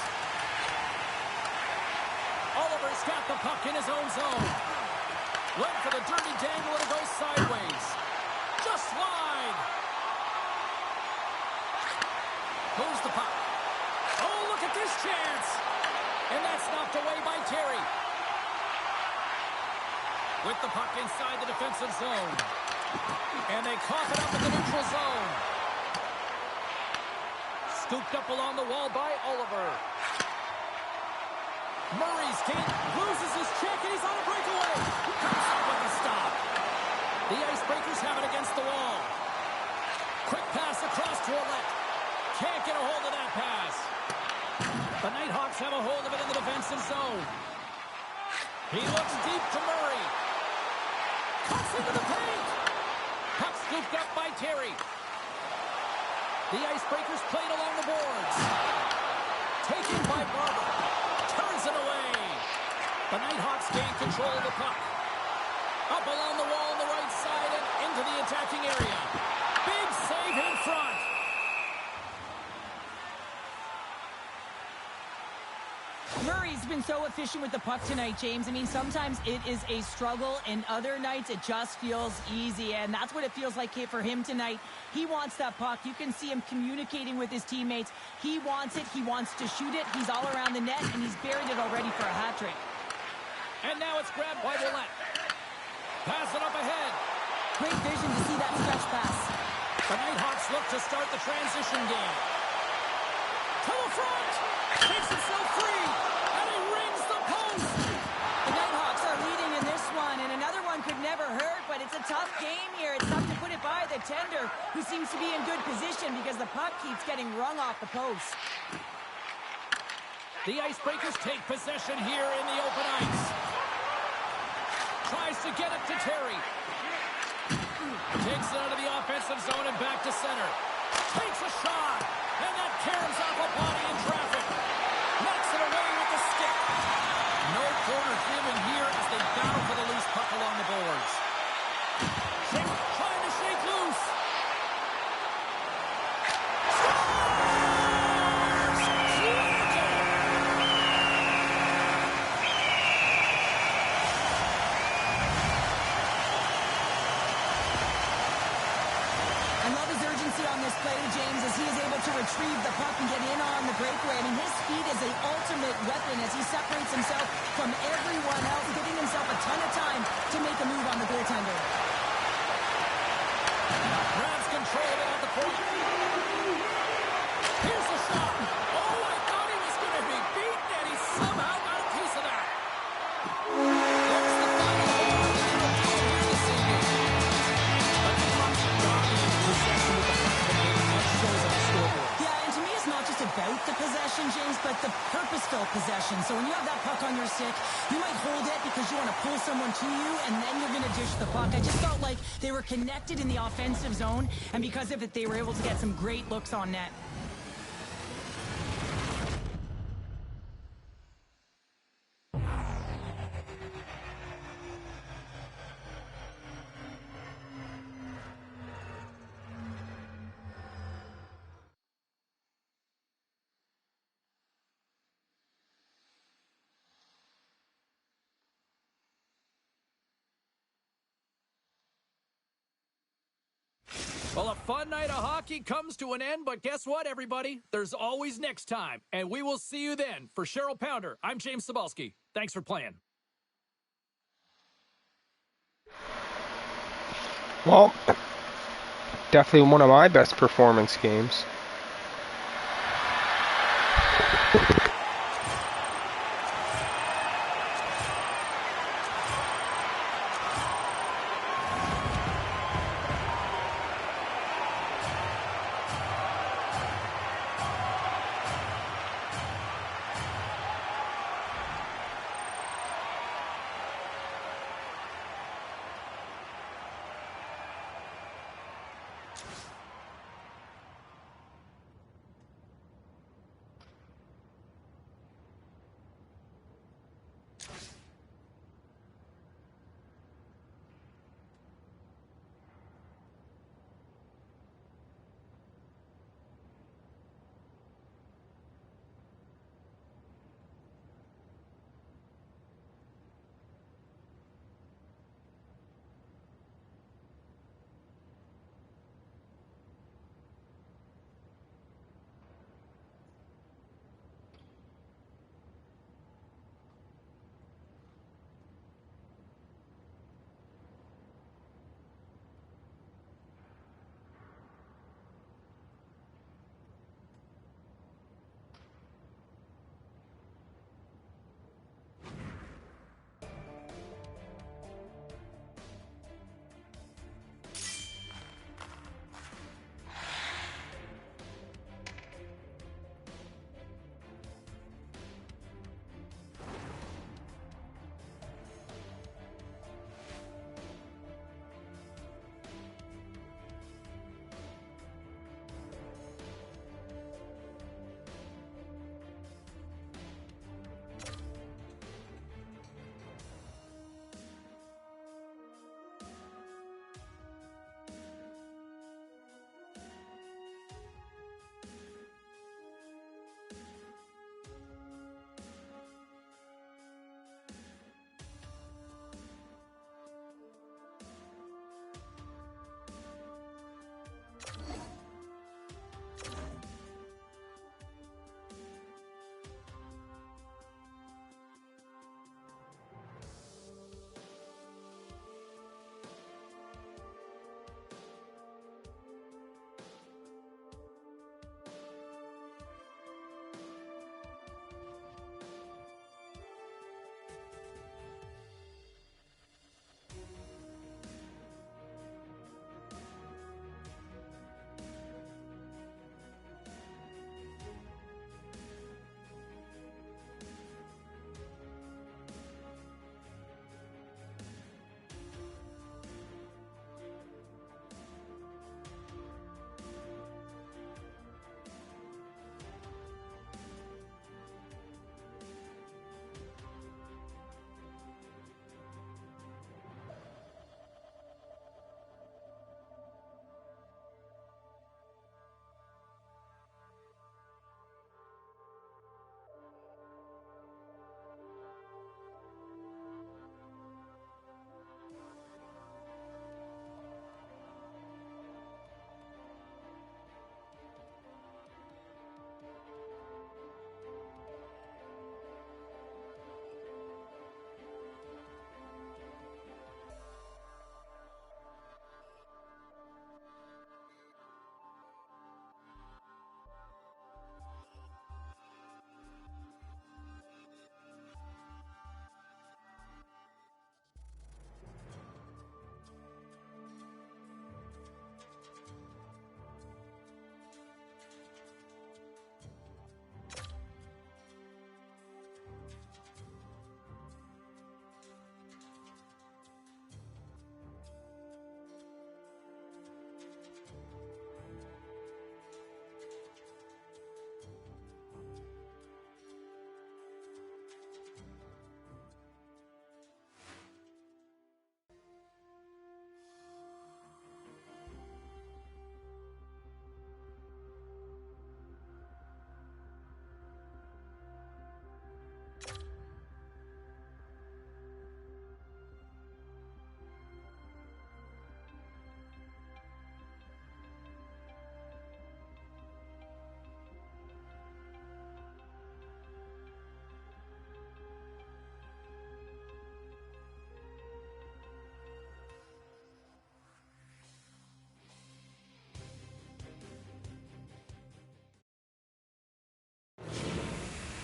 Oliver's got the puck in his own zone. Went for the dirty dangle and it goes sideways. Just wide. Moves the puck. Oh, look at this chance. And that's knocked away by Terry. With the puck inside the defensive zone. And they cough it up in the neutral zone. Scooped up along the wall by Oliver. Murray's gate loses his check and he's on a breakaway. Comes up with the stop. The Icebreakers have it against the wall. Quick pass across to Ouellette. Can't get a hold of that pass. The Nighthawks have a hold of it in the defensive zone. He looks deep to Murray. Cuts into the paint. Puck scooped up by Terry. The Icebreakers played along the boards. Taken by Barber. Turns it away. The Nighthawks gain control of the puck. Up along the wall on the right side and into the attacking area. Big save in front.
Murray's been so efficient with the puck tonight, James. I mean, sometimes it is a struggle, and other nights it just feels easy, and that's what it feels like for him tonight. He wants that puck. You can see him communicating with his teammates. He wants it. He wants to shoot it. He's all around the net, and he's buried it already for a hat trick.
And now it's grabbed by Ouellette. Pass it up ahead.
Great vision to see that stretch pass.
The Nighthawks look to start the transition game. To the front. Takes himself free. And he rings the post.
The Nighthawks are leading in this one, and another one could never hurt, but it's a tough game here. It's tough to put it by the tender, who seems to be in good position because the puck keeps getting rung off the post.
The Icebreakers take possession here in the open ice. Tries to get it to Terry. Takes it out of the offensive zone and back to center. Takes a shot. And that caroms off a body in traffic. Knocks it away with the stick. No corner given here as they battle for the loose puck along the boards. Trying to shake loose.
On this play, James, as he is able to retrieve the puck and get in on the breakaway. I mean, his speed is the ultimate weapon as he separates himself from everyone else, giving himself a ton of time to make a move on the goaltender.
Grabs control of it at the point. Here's the shot. Oh, I thought he was going to be beaten, and he somehow got a piece of that. That's the final score of the game here this evening. But the Hawks dominant possession with the puck tonight, and that shows on the scoreboard.
Yeah, and to me, it's not just about the possession, James, but the purposeful possession. So when you have that puck on your stick, you might hold it because you want to pull someone to you, and then you're going to dish the puck. I just felt like they were connected in the offensive zone, and because of it, they were able to get some great looks on net.
fun night of hockey comes to an end, but guess what, everybody? There's always next time, and we will see you then. For Cheryl Pounder, I'm James Cybulski. Thanks for playing.
Well, definitely one of my best performance games.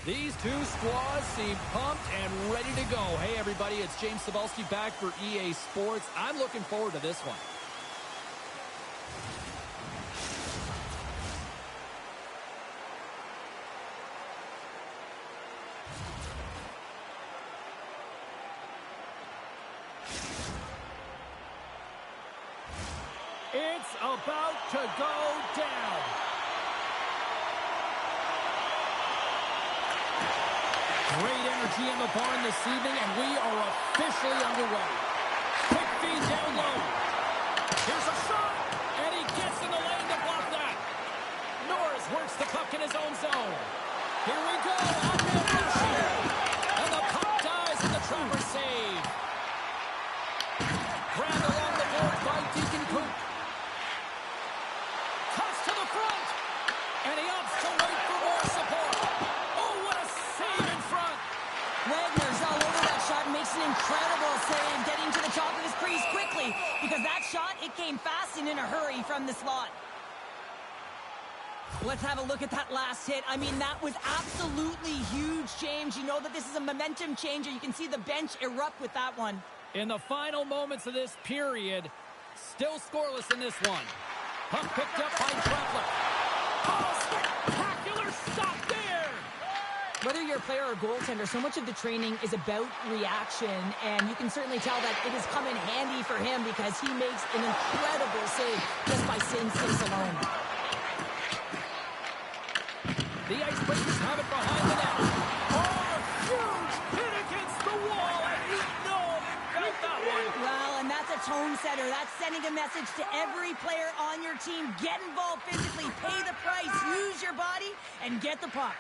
These two squads seem pumped and ready to go. Hey, everybody, it's James Cybulski back for EA Sports. I'm looking forward to this one. It's about to go down. Great energy in the barn this evening, and we are officially underway. Quick feed down low. Here's a shot, and he gets in the lane to block that. Norris works the puck in his own zone. Here we go. And the puck dies in the trapper save. Grabbed along the board by Deacon Poop. Cuts to the front, and he opts to wait for more support. Oh, what a save in front.
Wagner's all over that shot and makes an incredible save, getting to the top of his crease quickly, because that shot, it came fast and in a hurry from the slot. Let's have a look at that last hit. I mean, that was absolutely huge, James. You know that this is a momentum changer. You can see the bench erupt with that one.
In the final moments of this period, still scoreless in this one. Puck picked up by Trepler. Oh, spectacular stop there!
Whether you're a player or goaltender, so much of the training is about reaction, and you can certainly tell that it has come in handy for him because he makes an incredible save just by staying six alone.
The Icebreakers have it behind the net. Oh, huge hit against the wall, and you know they felt that one.
Well, and that's a tone setter. That's sending a message to every player on your team. Get involved physically, pay the price, use your body, and get the puck.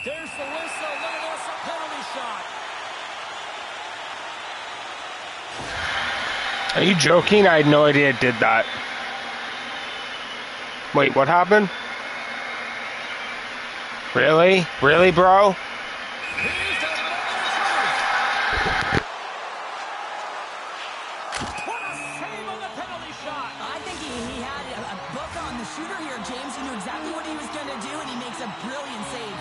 There's the whistle, letting us a penalty shot.
Are you joking? I had no idea it did that. Wait, what happened? Really? Really, bro?
What a save on the penalty shot.
I think he had a book on the shooter here, James. He knew exactly what he was going to do, and he makes a brilliant save.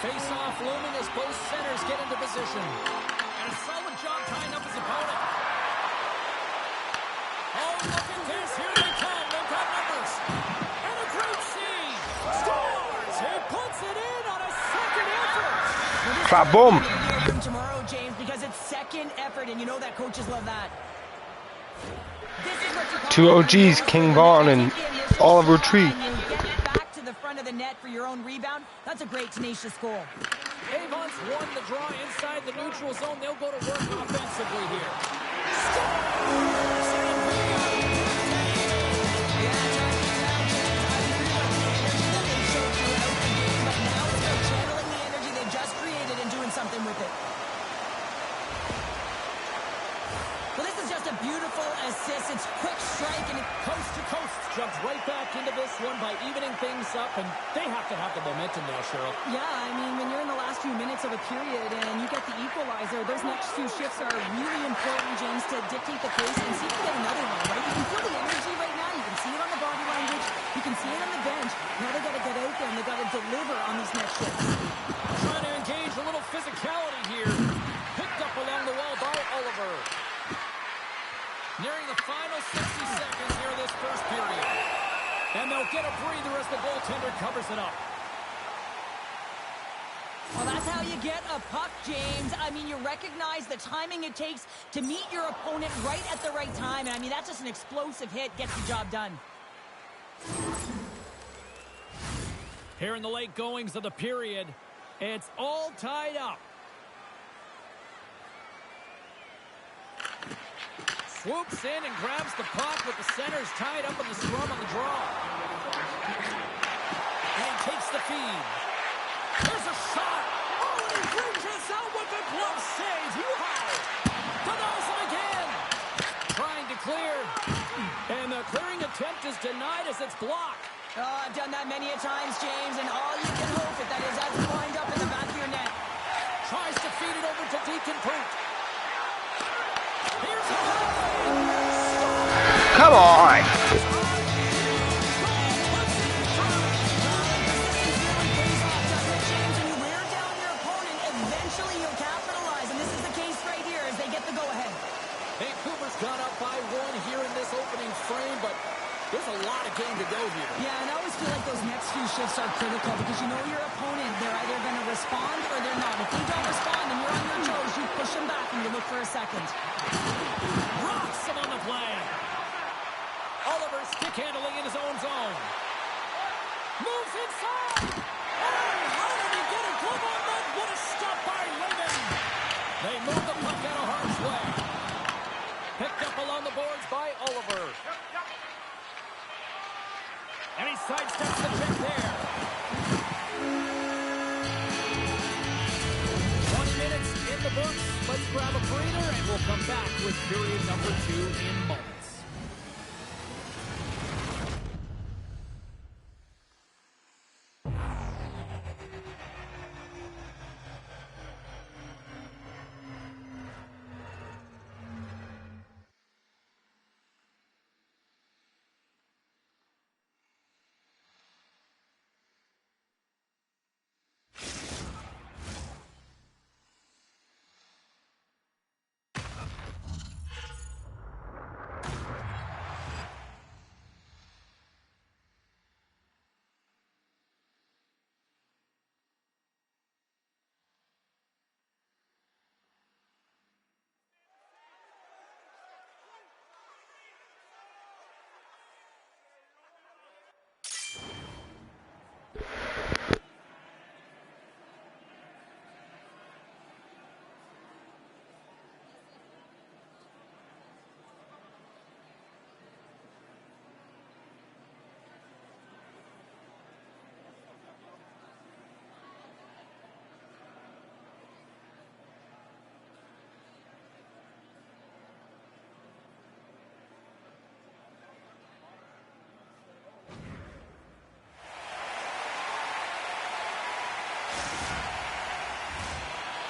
Face-off looming as both centers get into position. And a solid job tying up his opponent. Oh, look at this. Here they come. They've got numbers. And a great save. Scores. He puts it in on a second effort.
Ba-boom.
From tomorrow, James, because it's second effort, and you know that coaches love that. This is what you call
Two OGs, King Vaughn and Oliver Tree.
Get it back to the front of the net for your own rebound. That's a great, tenacious goal.
Avon's won the draw inside the neutral zone. They'll go to work offensively here.
Channeling the energy they've just created and doing something with it. Well, this is just a beautiful assist. It's quick strike and
Coast to coast jumps right back into this one by evening things up, and they have to have the momentum now, Cheryl.
yeah, I mean, when you're in the last few minutes of a period and you get the equalizer, those next few shifts are really important, James, to dictate the pace and see if you get another one, right? You can feel the energy right now. You can see it on the body language. You can see it on the bench. Now they got to get out there and they got to deliver on these next shifts.
Trying to engage a little physicality here. Picked up along the wall by Oliver. Nearing the final 60 seconds here of this first period. And they'll get a breather as the goaltender covers it up.
Well, that's how you get a puck, James. I mean, you recognize the timing it takes to meet your opponent right at the right time. And I mean, that's just an explosive hit, gets the job done.
Here in the late goings of the period, it's all tied up. Swoops in and grabs the puck with the centers tied up in the scrum on the draw. And he takes the feed. There's a shot. Oh, and he brings us out with the glove save. Wow. Denies him again. Trying to clear. And the clearing attempt is denied as it's blocked.
Oh, I've done that many a times, James, and all you can hope that is that's lined up in the back of your net.
Tries to feed it over to Deacon Poot. Here's a play.
Come on.
going here in this opening frame, but there's a lot of game to go here.
Yeah, and I always feel like those next few shifts are critical because you know your opponent, they're either going to respond or they're not. If they don't respond and you're on your toes, you push them back and you look for a second.
Rocks him on the play. Oliver stick handling in his own zone. Moves inside. Oh, how did he get a glove on that? What a stop by Raymond. They move the puck out of harm's way. Picked up along the boards by Oliver. And he sidesteps the check there. 20 minutes in the books. Let's grab a breather, and we'll come back with period number 2 in moments.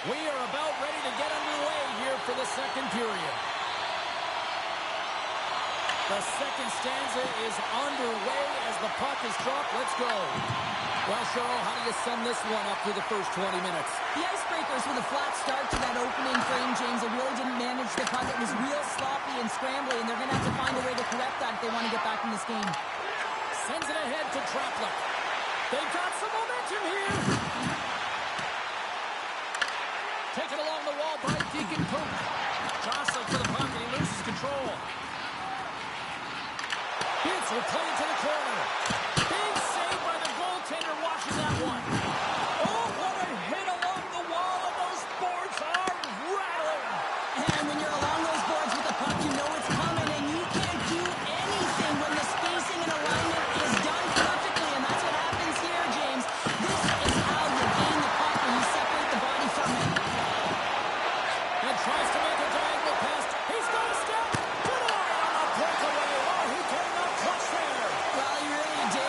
We are about ready to get underway here for the second period. The second stanza is underway as the puck is dropped. Let's go. Well, Cheryl, how do you sum this one up through the first 20 minutes?
The Icebreakers with a flat start to that opening frame, James. They really didn't manage the puck. It was real sloppy and scrambly, and they're going to have to find a way to correct that if they want to get back in this game.
Sends it ahead to Traplick. They've got some momentum here. Taken along the wall by Deacon Cook. Jostling for the puck, and he loses control. It's replayed to the corner. Big save by the goaltender watching that one. Oh, what a hit along the wall, and those boards are rattling.
And when you're along those boards with the puck, you know it's coming, and you can't do anything when the spacing and alignment is done perfectly, and that's what happens here, James. This is how you gain the puck when you separate the body from it.
And tries to make a diagonal pass. He's got a step. Denied on a breakaway. Oh, he came out clutch there.
Well, he really did.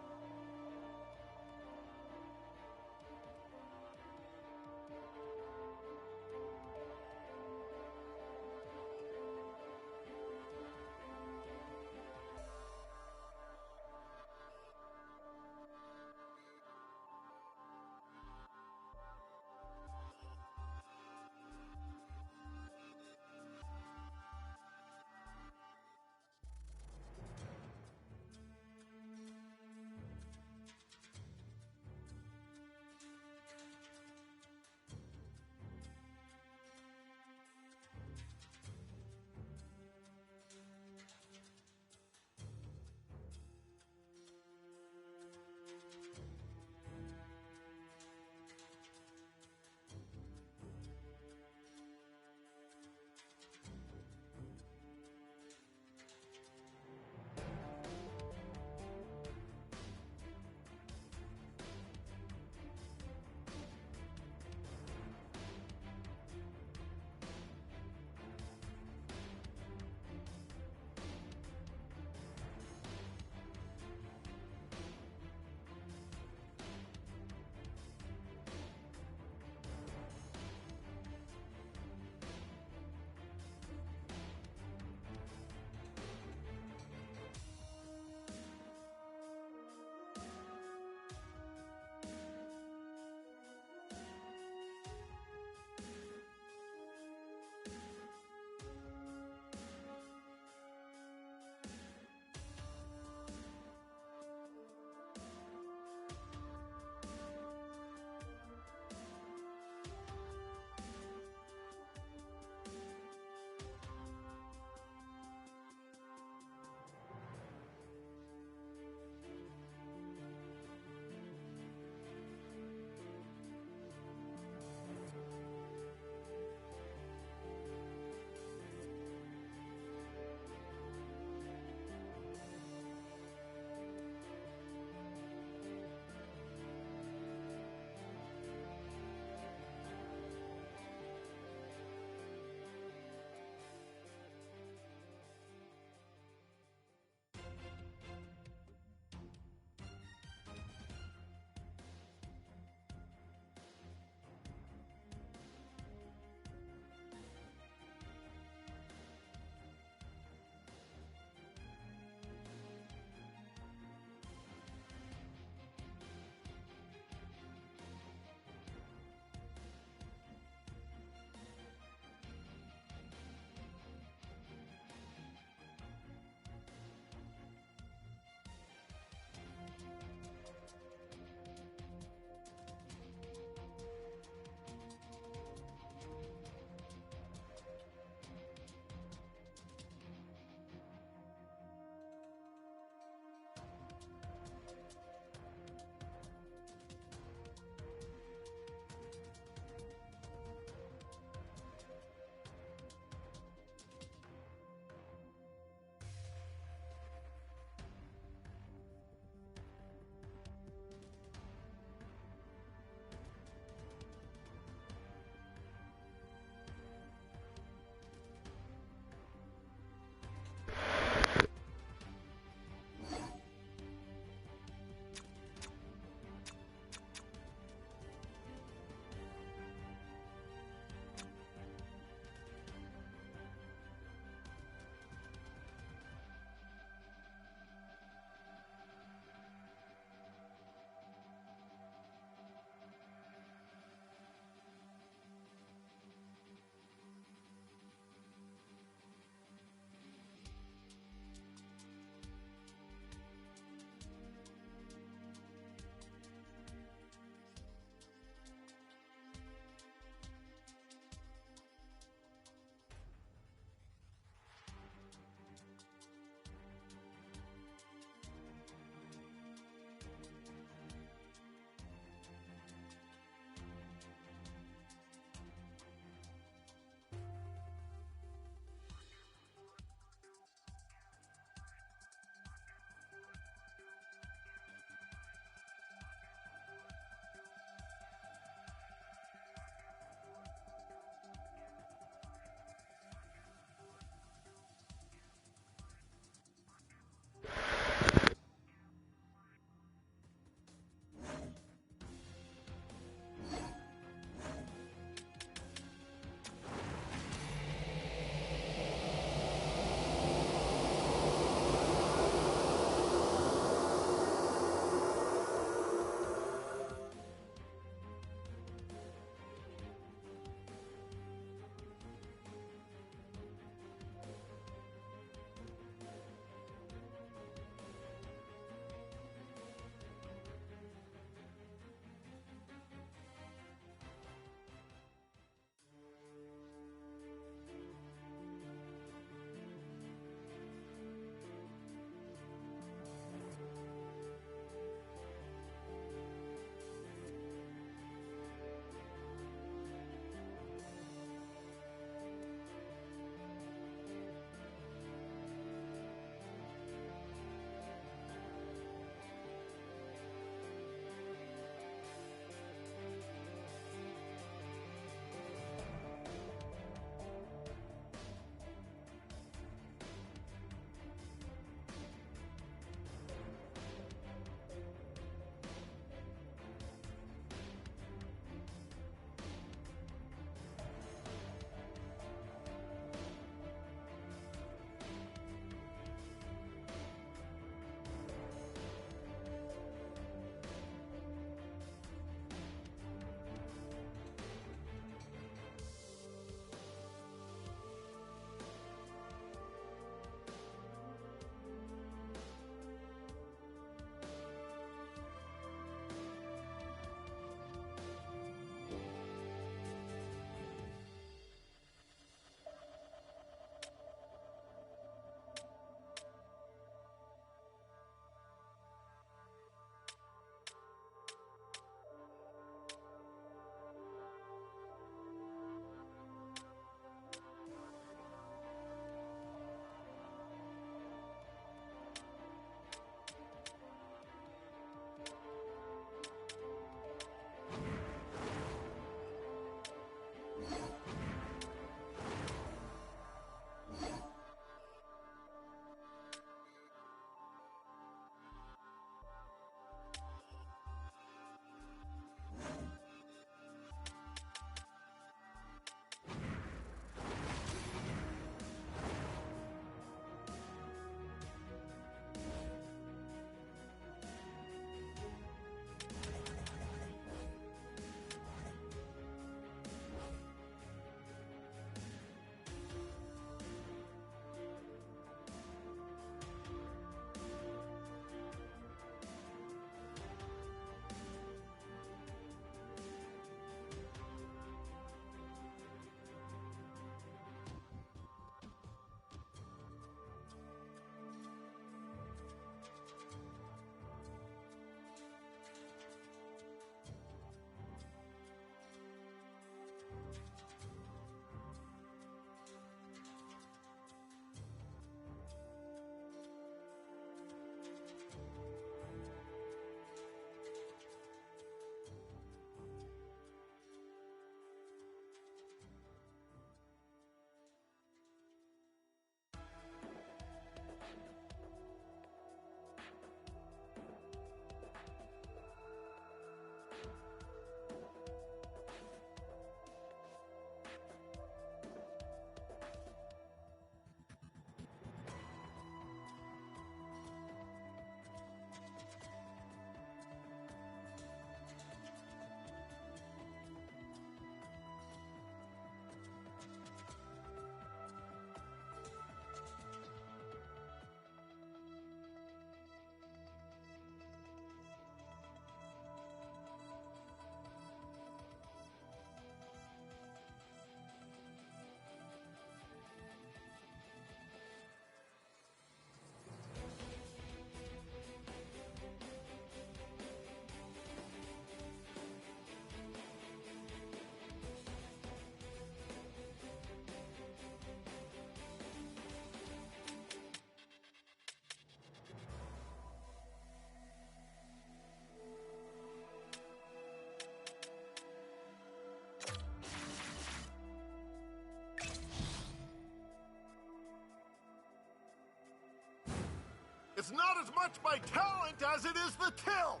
much my talent as it is the tilt.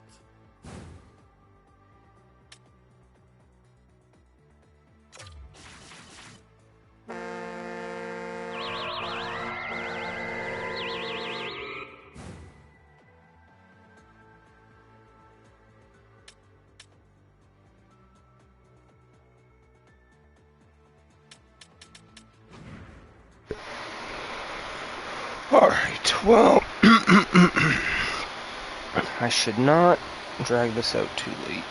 Alright, well, I should not drag this out too late.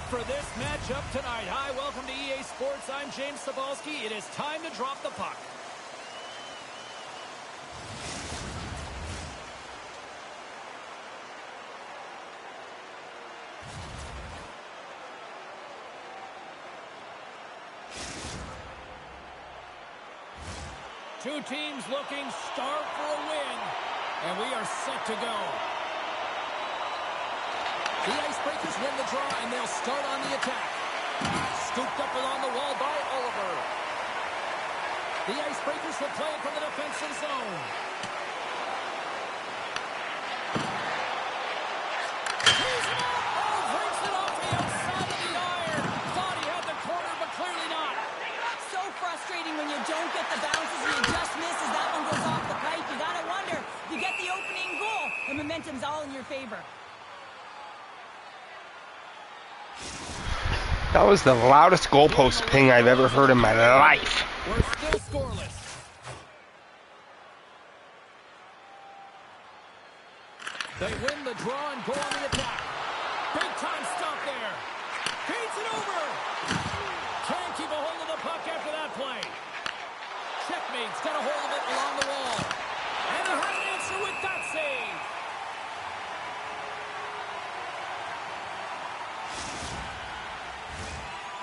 for this matchup tonight. Hi, welcome to EA Sports. I'm James Cebulski. It is time to drop the puck. Two teams looking starved for a win, and we are set to go. The Icebreakers win the draw, and they'll start on the attack. Scooped up along the wall by Oliver. The Icebreakers will play it from the defensive zone. He's it up! Oh, breaks it off the outside of the iron. Thought he had the corner, but clearly not.
So frustrating when you don't get the bounces and you just miss as that one goes off the pipe. You gotta wonder, you get the opening goal, the momentum's all in your favor.
That was the loudest goalpost ping I've ever heard in my life.
We're still scoreless. They win the draw and go on the attack. Big time stop there. Feeds it over. Can't keep a hold of the puck after that play. Checkmate's got a hold of it along the wall. And they have an answer with that save.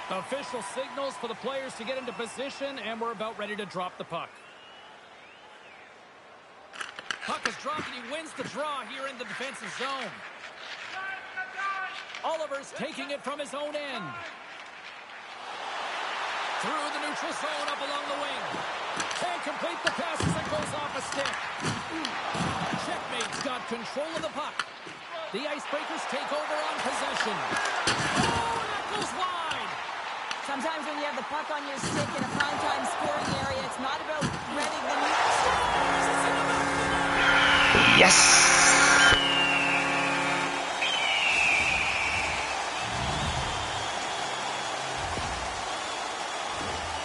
Official signals for the players to get into position, and we're about ready to drop the puck. Puck is dropped, and he wins the draw here in the defensive zone. Oliver's taking it from his own end. Through the neutral zone, up along the wing. Can't complete the pass as it goes off a stick. Checkmate's got control of the puck. The Icebreakers take over on possession. Oh, that goes wide.
Sometimes when you have the puck on your stick in a primetime scoring area, it's not about reading the
Yes!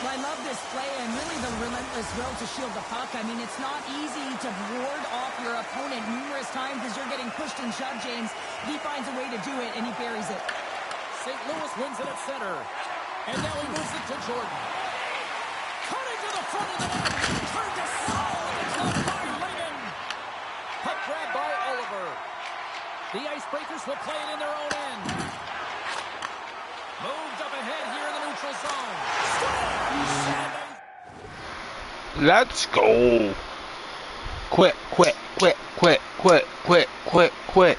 Well, I love this play and really the relentless will to shield the puck. I mean, it's not easy to ward off your opponent numerous times as you're getting pushed and shoved, James. He finds a way to do it, and he buries it.
St. Louis wins it at center. And now he moves it to Jordan. Cutting to the front of the net. Turned to solid. It's left by Lehman. Puck grab by Oliver. The Icebreakers will play it in their own end. Moved up ahead here in the neutral zone.
Let's go! Quit, quit, quit, quit, quit, quit, quit, quit.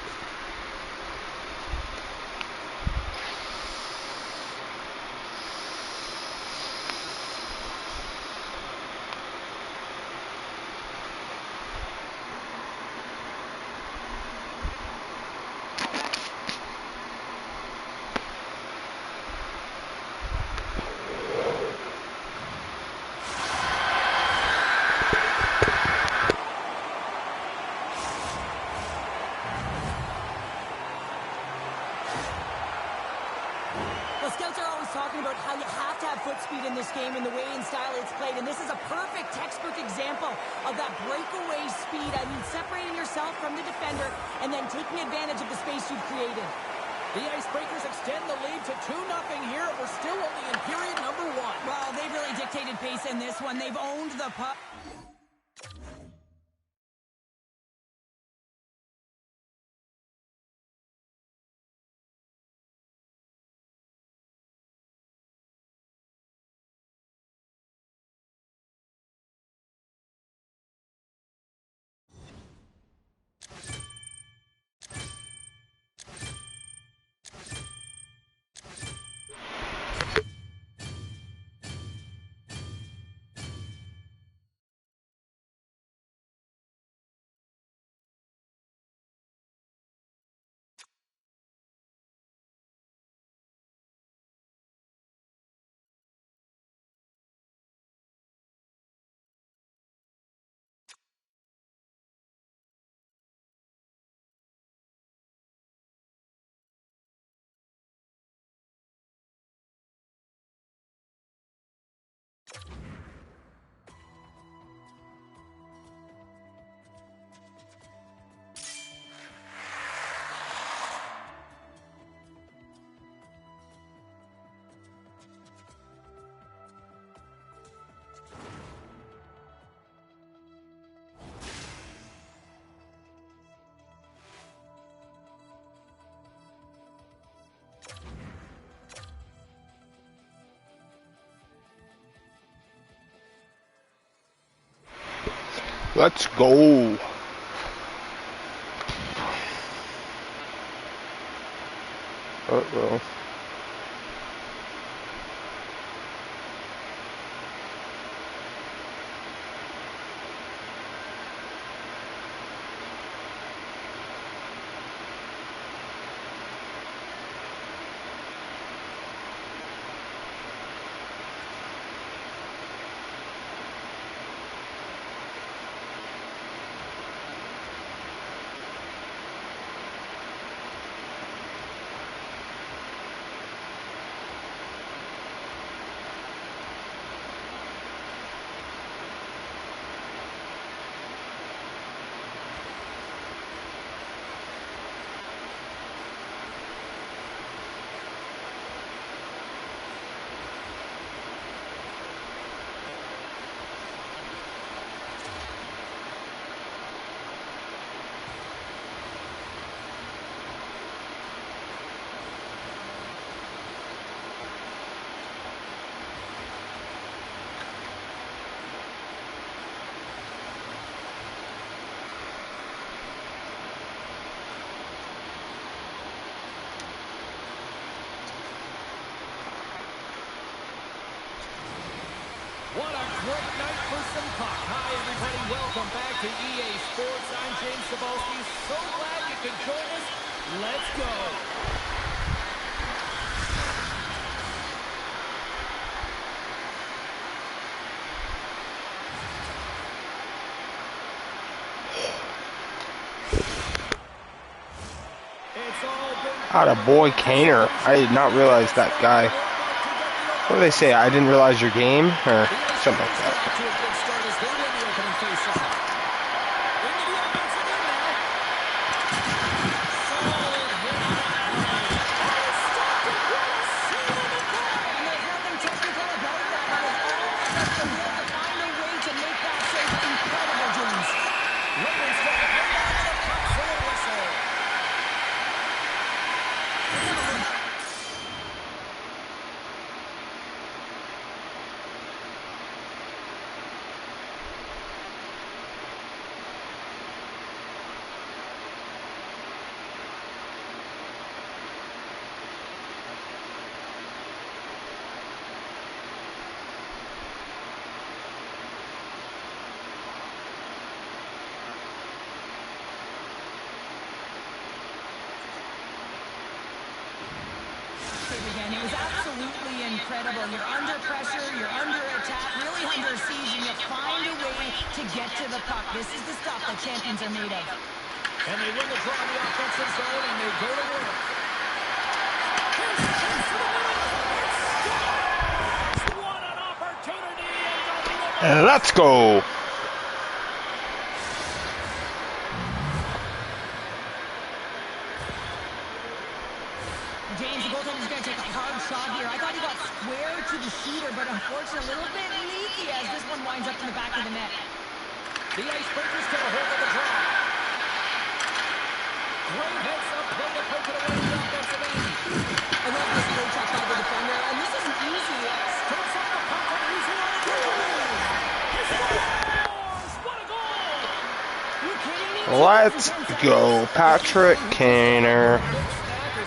Talking about how you have to have foot speed in this game and the way and style it's played, and this is a perfect textbook example of that breakaway speed. I mean, separating yourself from the defender and then taking advantage of the space you've created.
The Icebreakers extend the lead to 2-0 here. We're still only in period number 1.
Well, they've really dictated pace in this one. They've owned the puck.
Let's go. Uh-oh.
What a great night for some puck. Hi, everybody. Welcome back to EA Sports. I'm James Cebulski. So glad you could join us. Let's go. It's all been...
Out of boy, Kaner. I did not realize that guy. What do they say? I didn't realize your game? Or something like that.
To a good start as they win the opening faceoff. Into the offensive end now. Solid hit on that play. Oh, stopped it. What a save on the play.
And there's nothing technical about that. That was all just the will to find a way to make that save incredible, James.
Ravens take it right down to the puck for a whistle.
Again, it was absolutely incredible. You're under pressure, you're under attack, really under siege, and you find a way to get to the puck. This is the stuff that champions are made of.
And they win the draw in the offensive zone, and they go to work. Here's the chance for the winner. It's scores! What an opportunity! And
Let's go.
James, the goaltender's going to take a hard shot here. I thought he got square to the shooter, but unfortunately a little bit leaky as this one winds up in the back of the net.
the Icebreakers get a hold of the draw. Great heads-up play to poke it away in the offensive end.
I love this goal check by the defender, and this isn't easy.
Steps on the puck and easy on the goal. He scores! What a goal!
You kidding me?
Let's go, Patrick Kaner.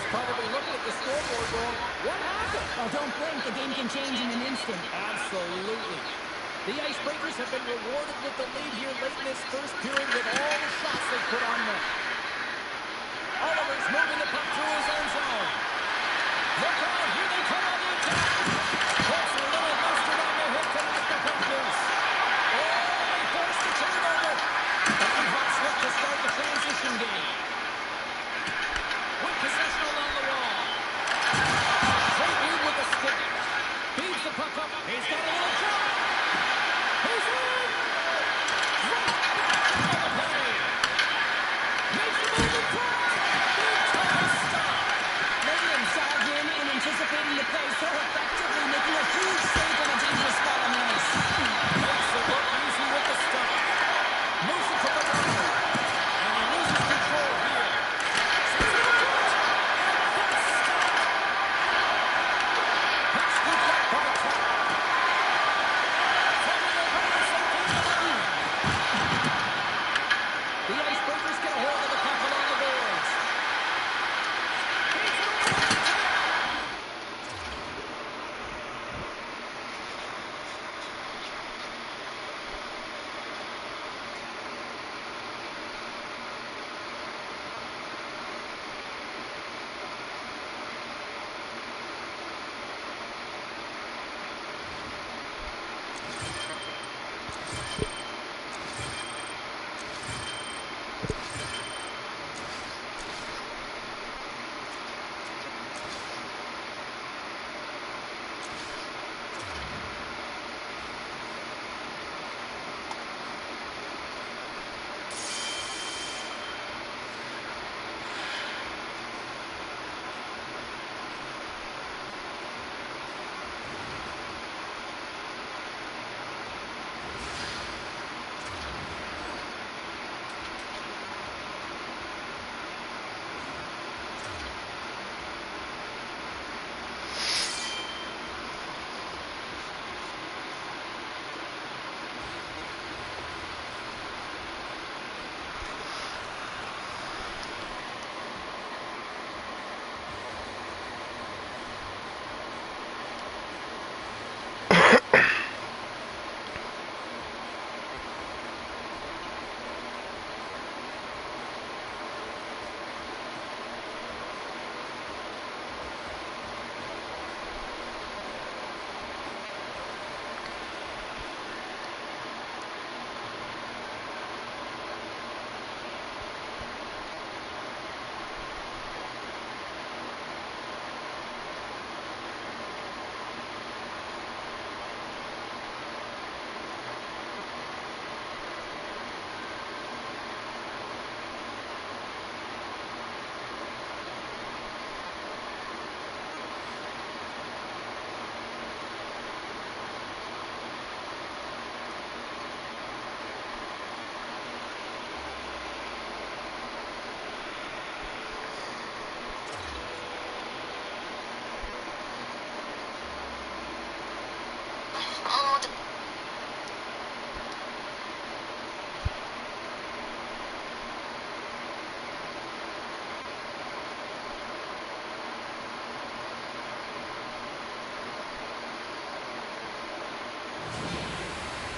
Probably looking at the scoreboard going, what happened?
Oh, don't blink. The game can change in an instant.
Absolutely. The Icebreakers have been rewarded with the lead here late in this first period with all the shots they put on net. Oliver's moving the puck through his own zone. Look out, here they come on the attack. Puts a little mustard on the hit to knock the puck loose. Oh, they forced the turnover. And hot slip to start the transition game. With possession along the wall. Clayton with a stick. Feeds the puck up. He's got a little jump. He's in. Right back on the play. Makes a move in front. Big time stop.
Williams sagged in and anticipating the play so effectively, making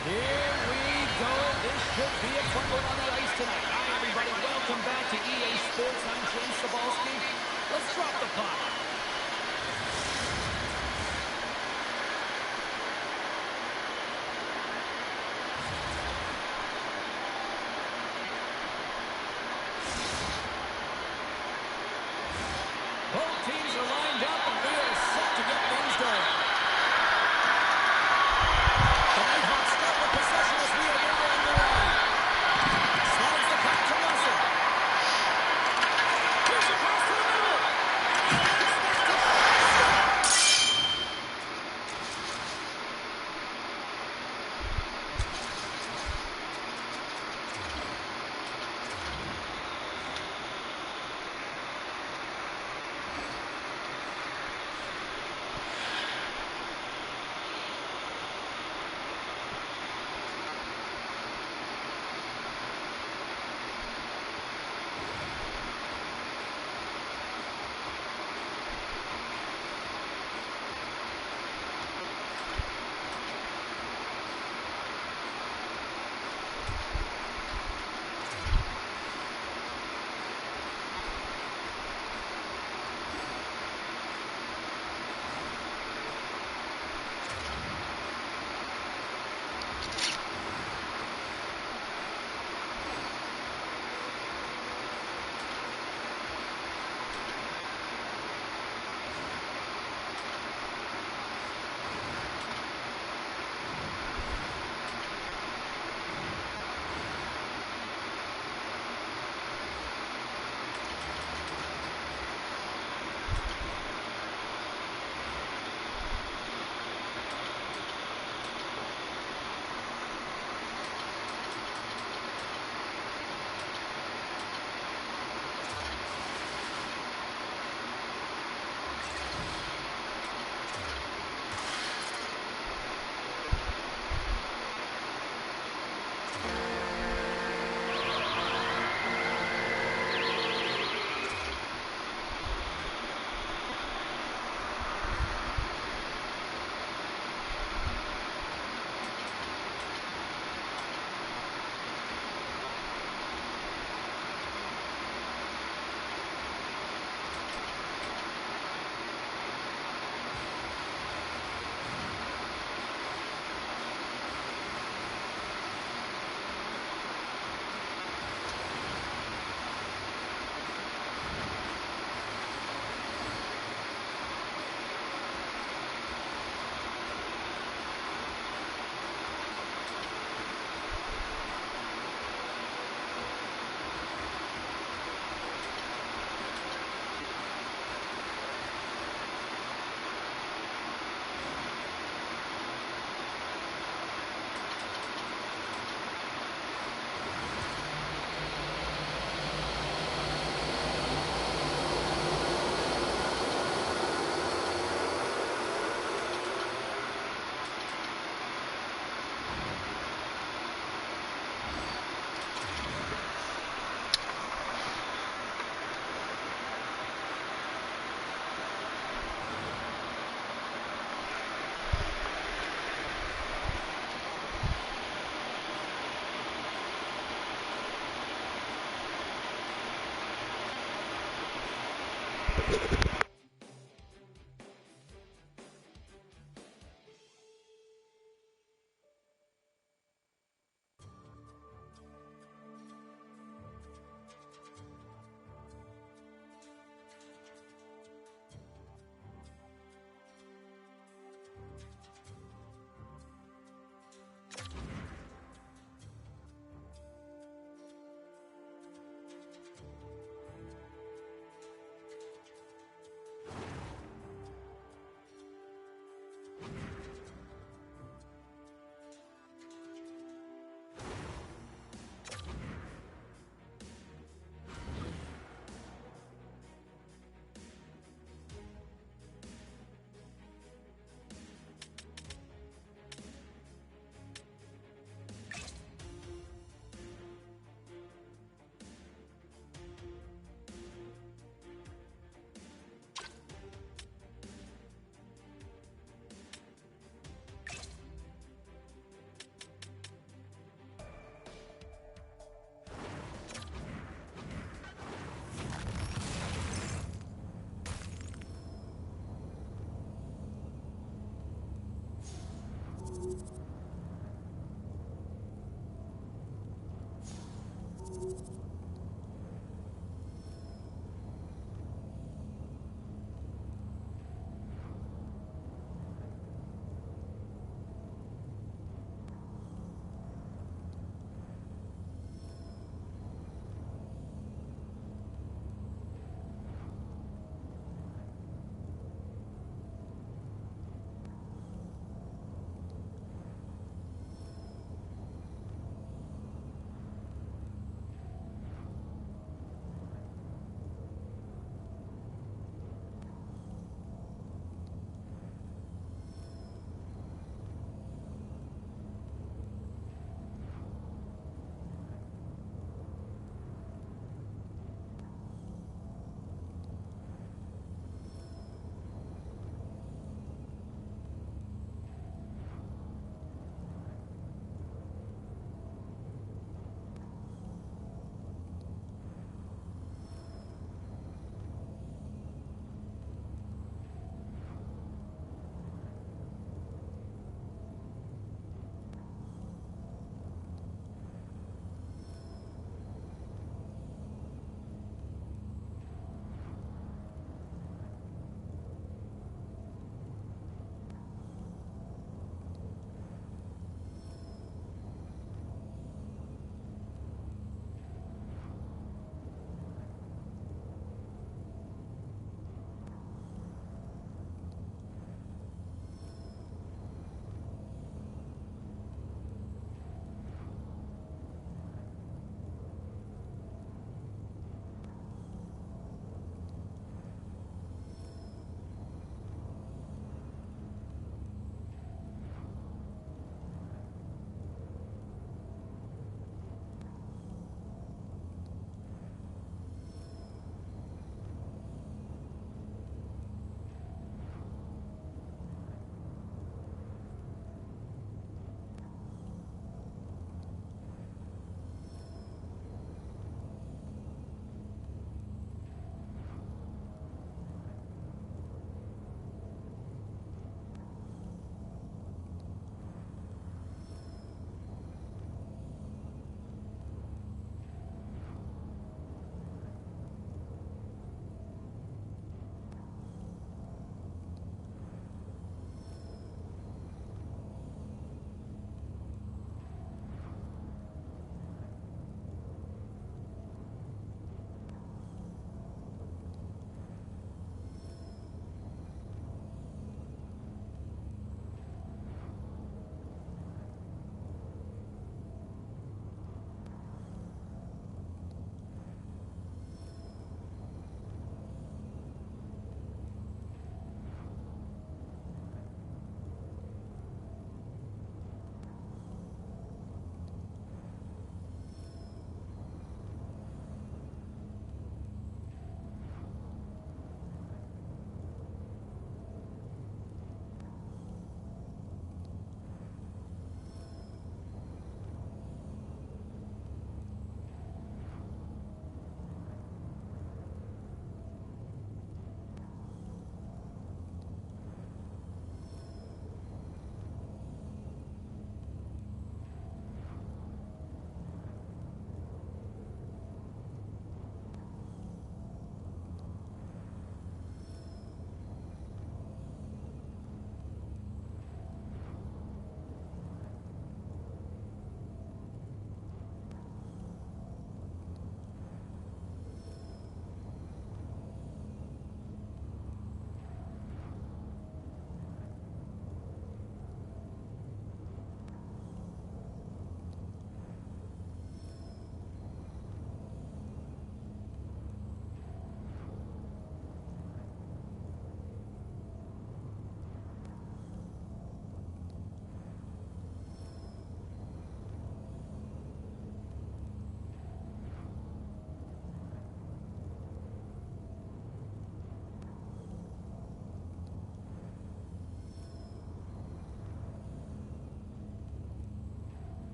Here we go. This should be a fun one on the ice tonight. Hi, everybody. Welcome back to EA Sports. I'm James Cebulski. Let's drop the puck. Both teams are lined up, and we are set to get things going. The Nighthawks start with possession as we are well underway. Slides the puck to Russell. Here's across to the middle. And that's the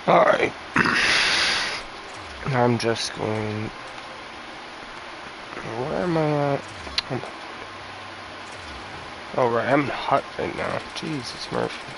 Alright. I'm just going... Where am I at? Oh, right. I'm in Hut right now. Jesus, Murphy.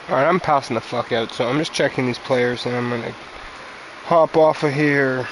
Alright, I'm passing the fuck out, so I'm just checking these players and I'm gonna hop off of here.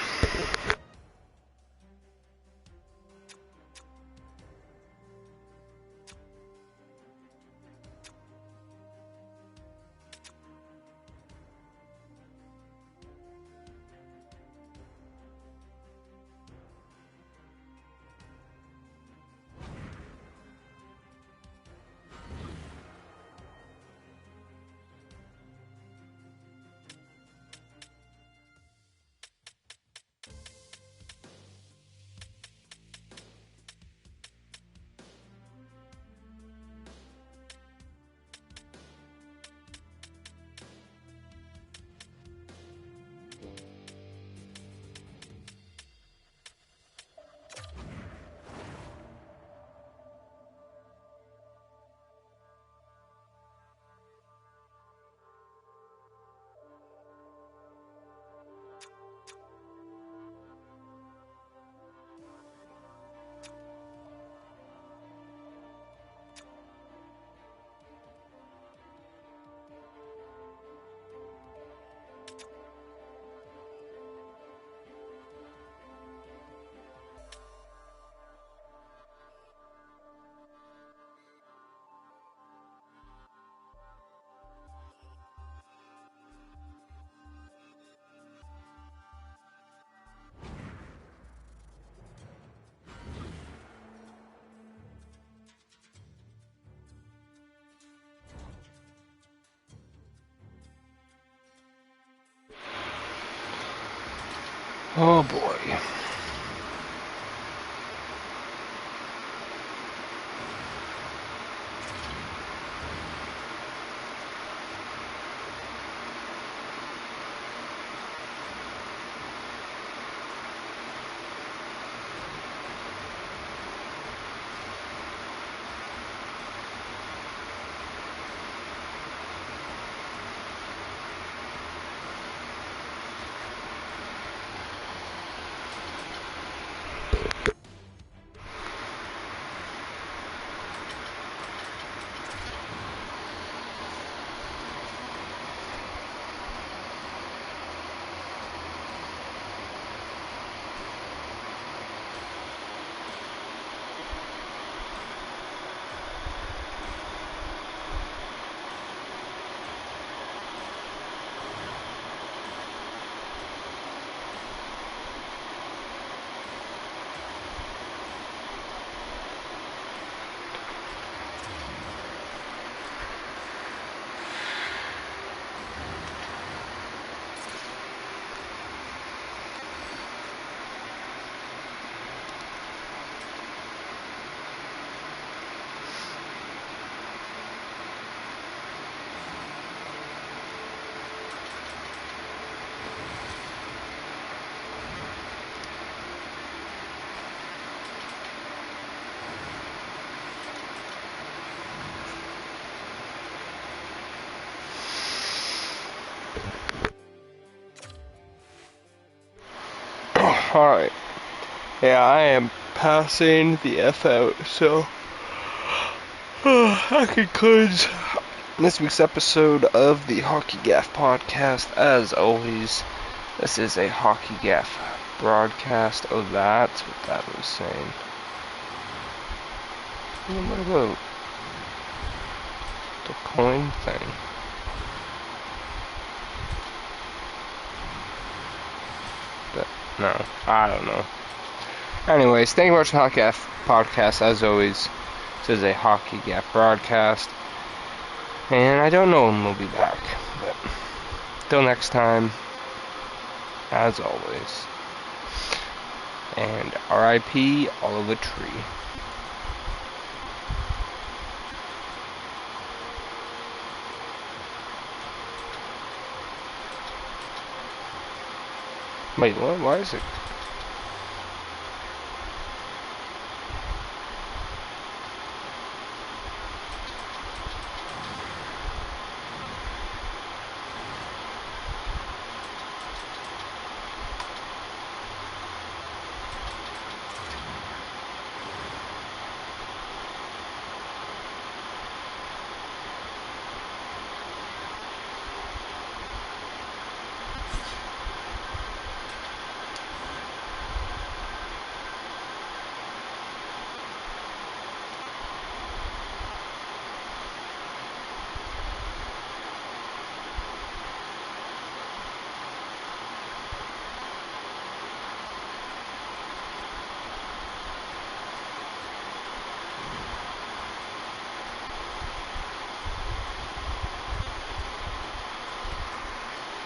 Oh boy. Alright. Yeah, I am passing the F out, so that concludes this week's episode of the Hockey Gaff podcast. As always, this is a Hockey Gaff broadcast. Oh, that's what that was saying. What about the coin thing? No, I don't know. Anyways, thank you very much for the Hockey Gaff podcast. As always, this is a Hockey Gaff broadcast. And I don't know when we'll be back. But till next time, as always. And RIP Oliver Tree. Wait, what? Why is it?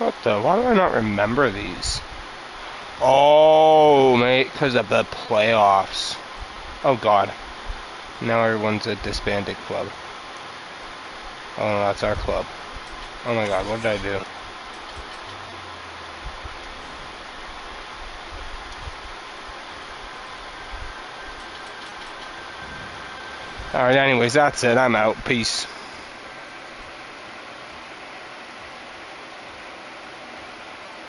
What the? Why do I not remember these? Oh, mate, because of the playoffs. Oh, God. Now everyone's a disbanded club. Oh, no, that's our club. Oh, my God, what did I do? Alright, anyways, that's it. I'm out. Peace.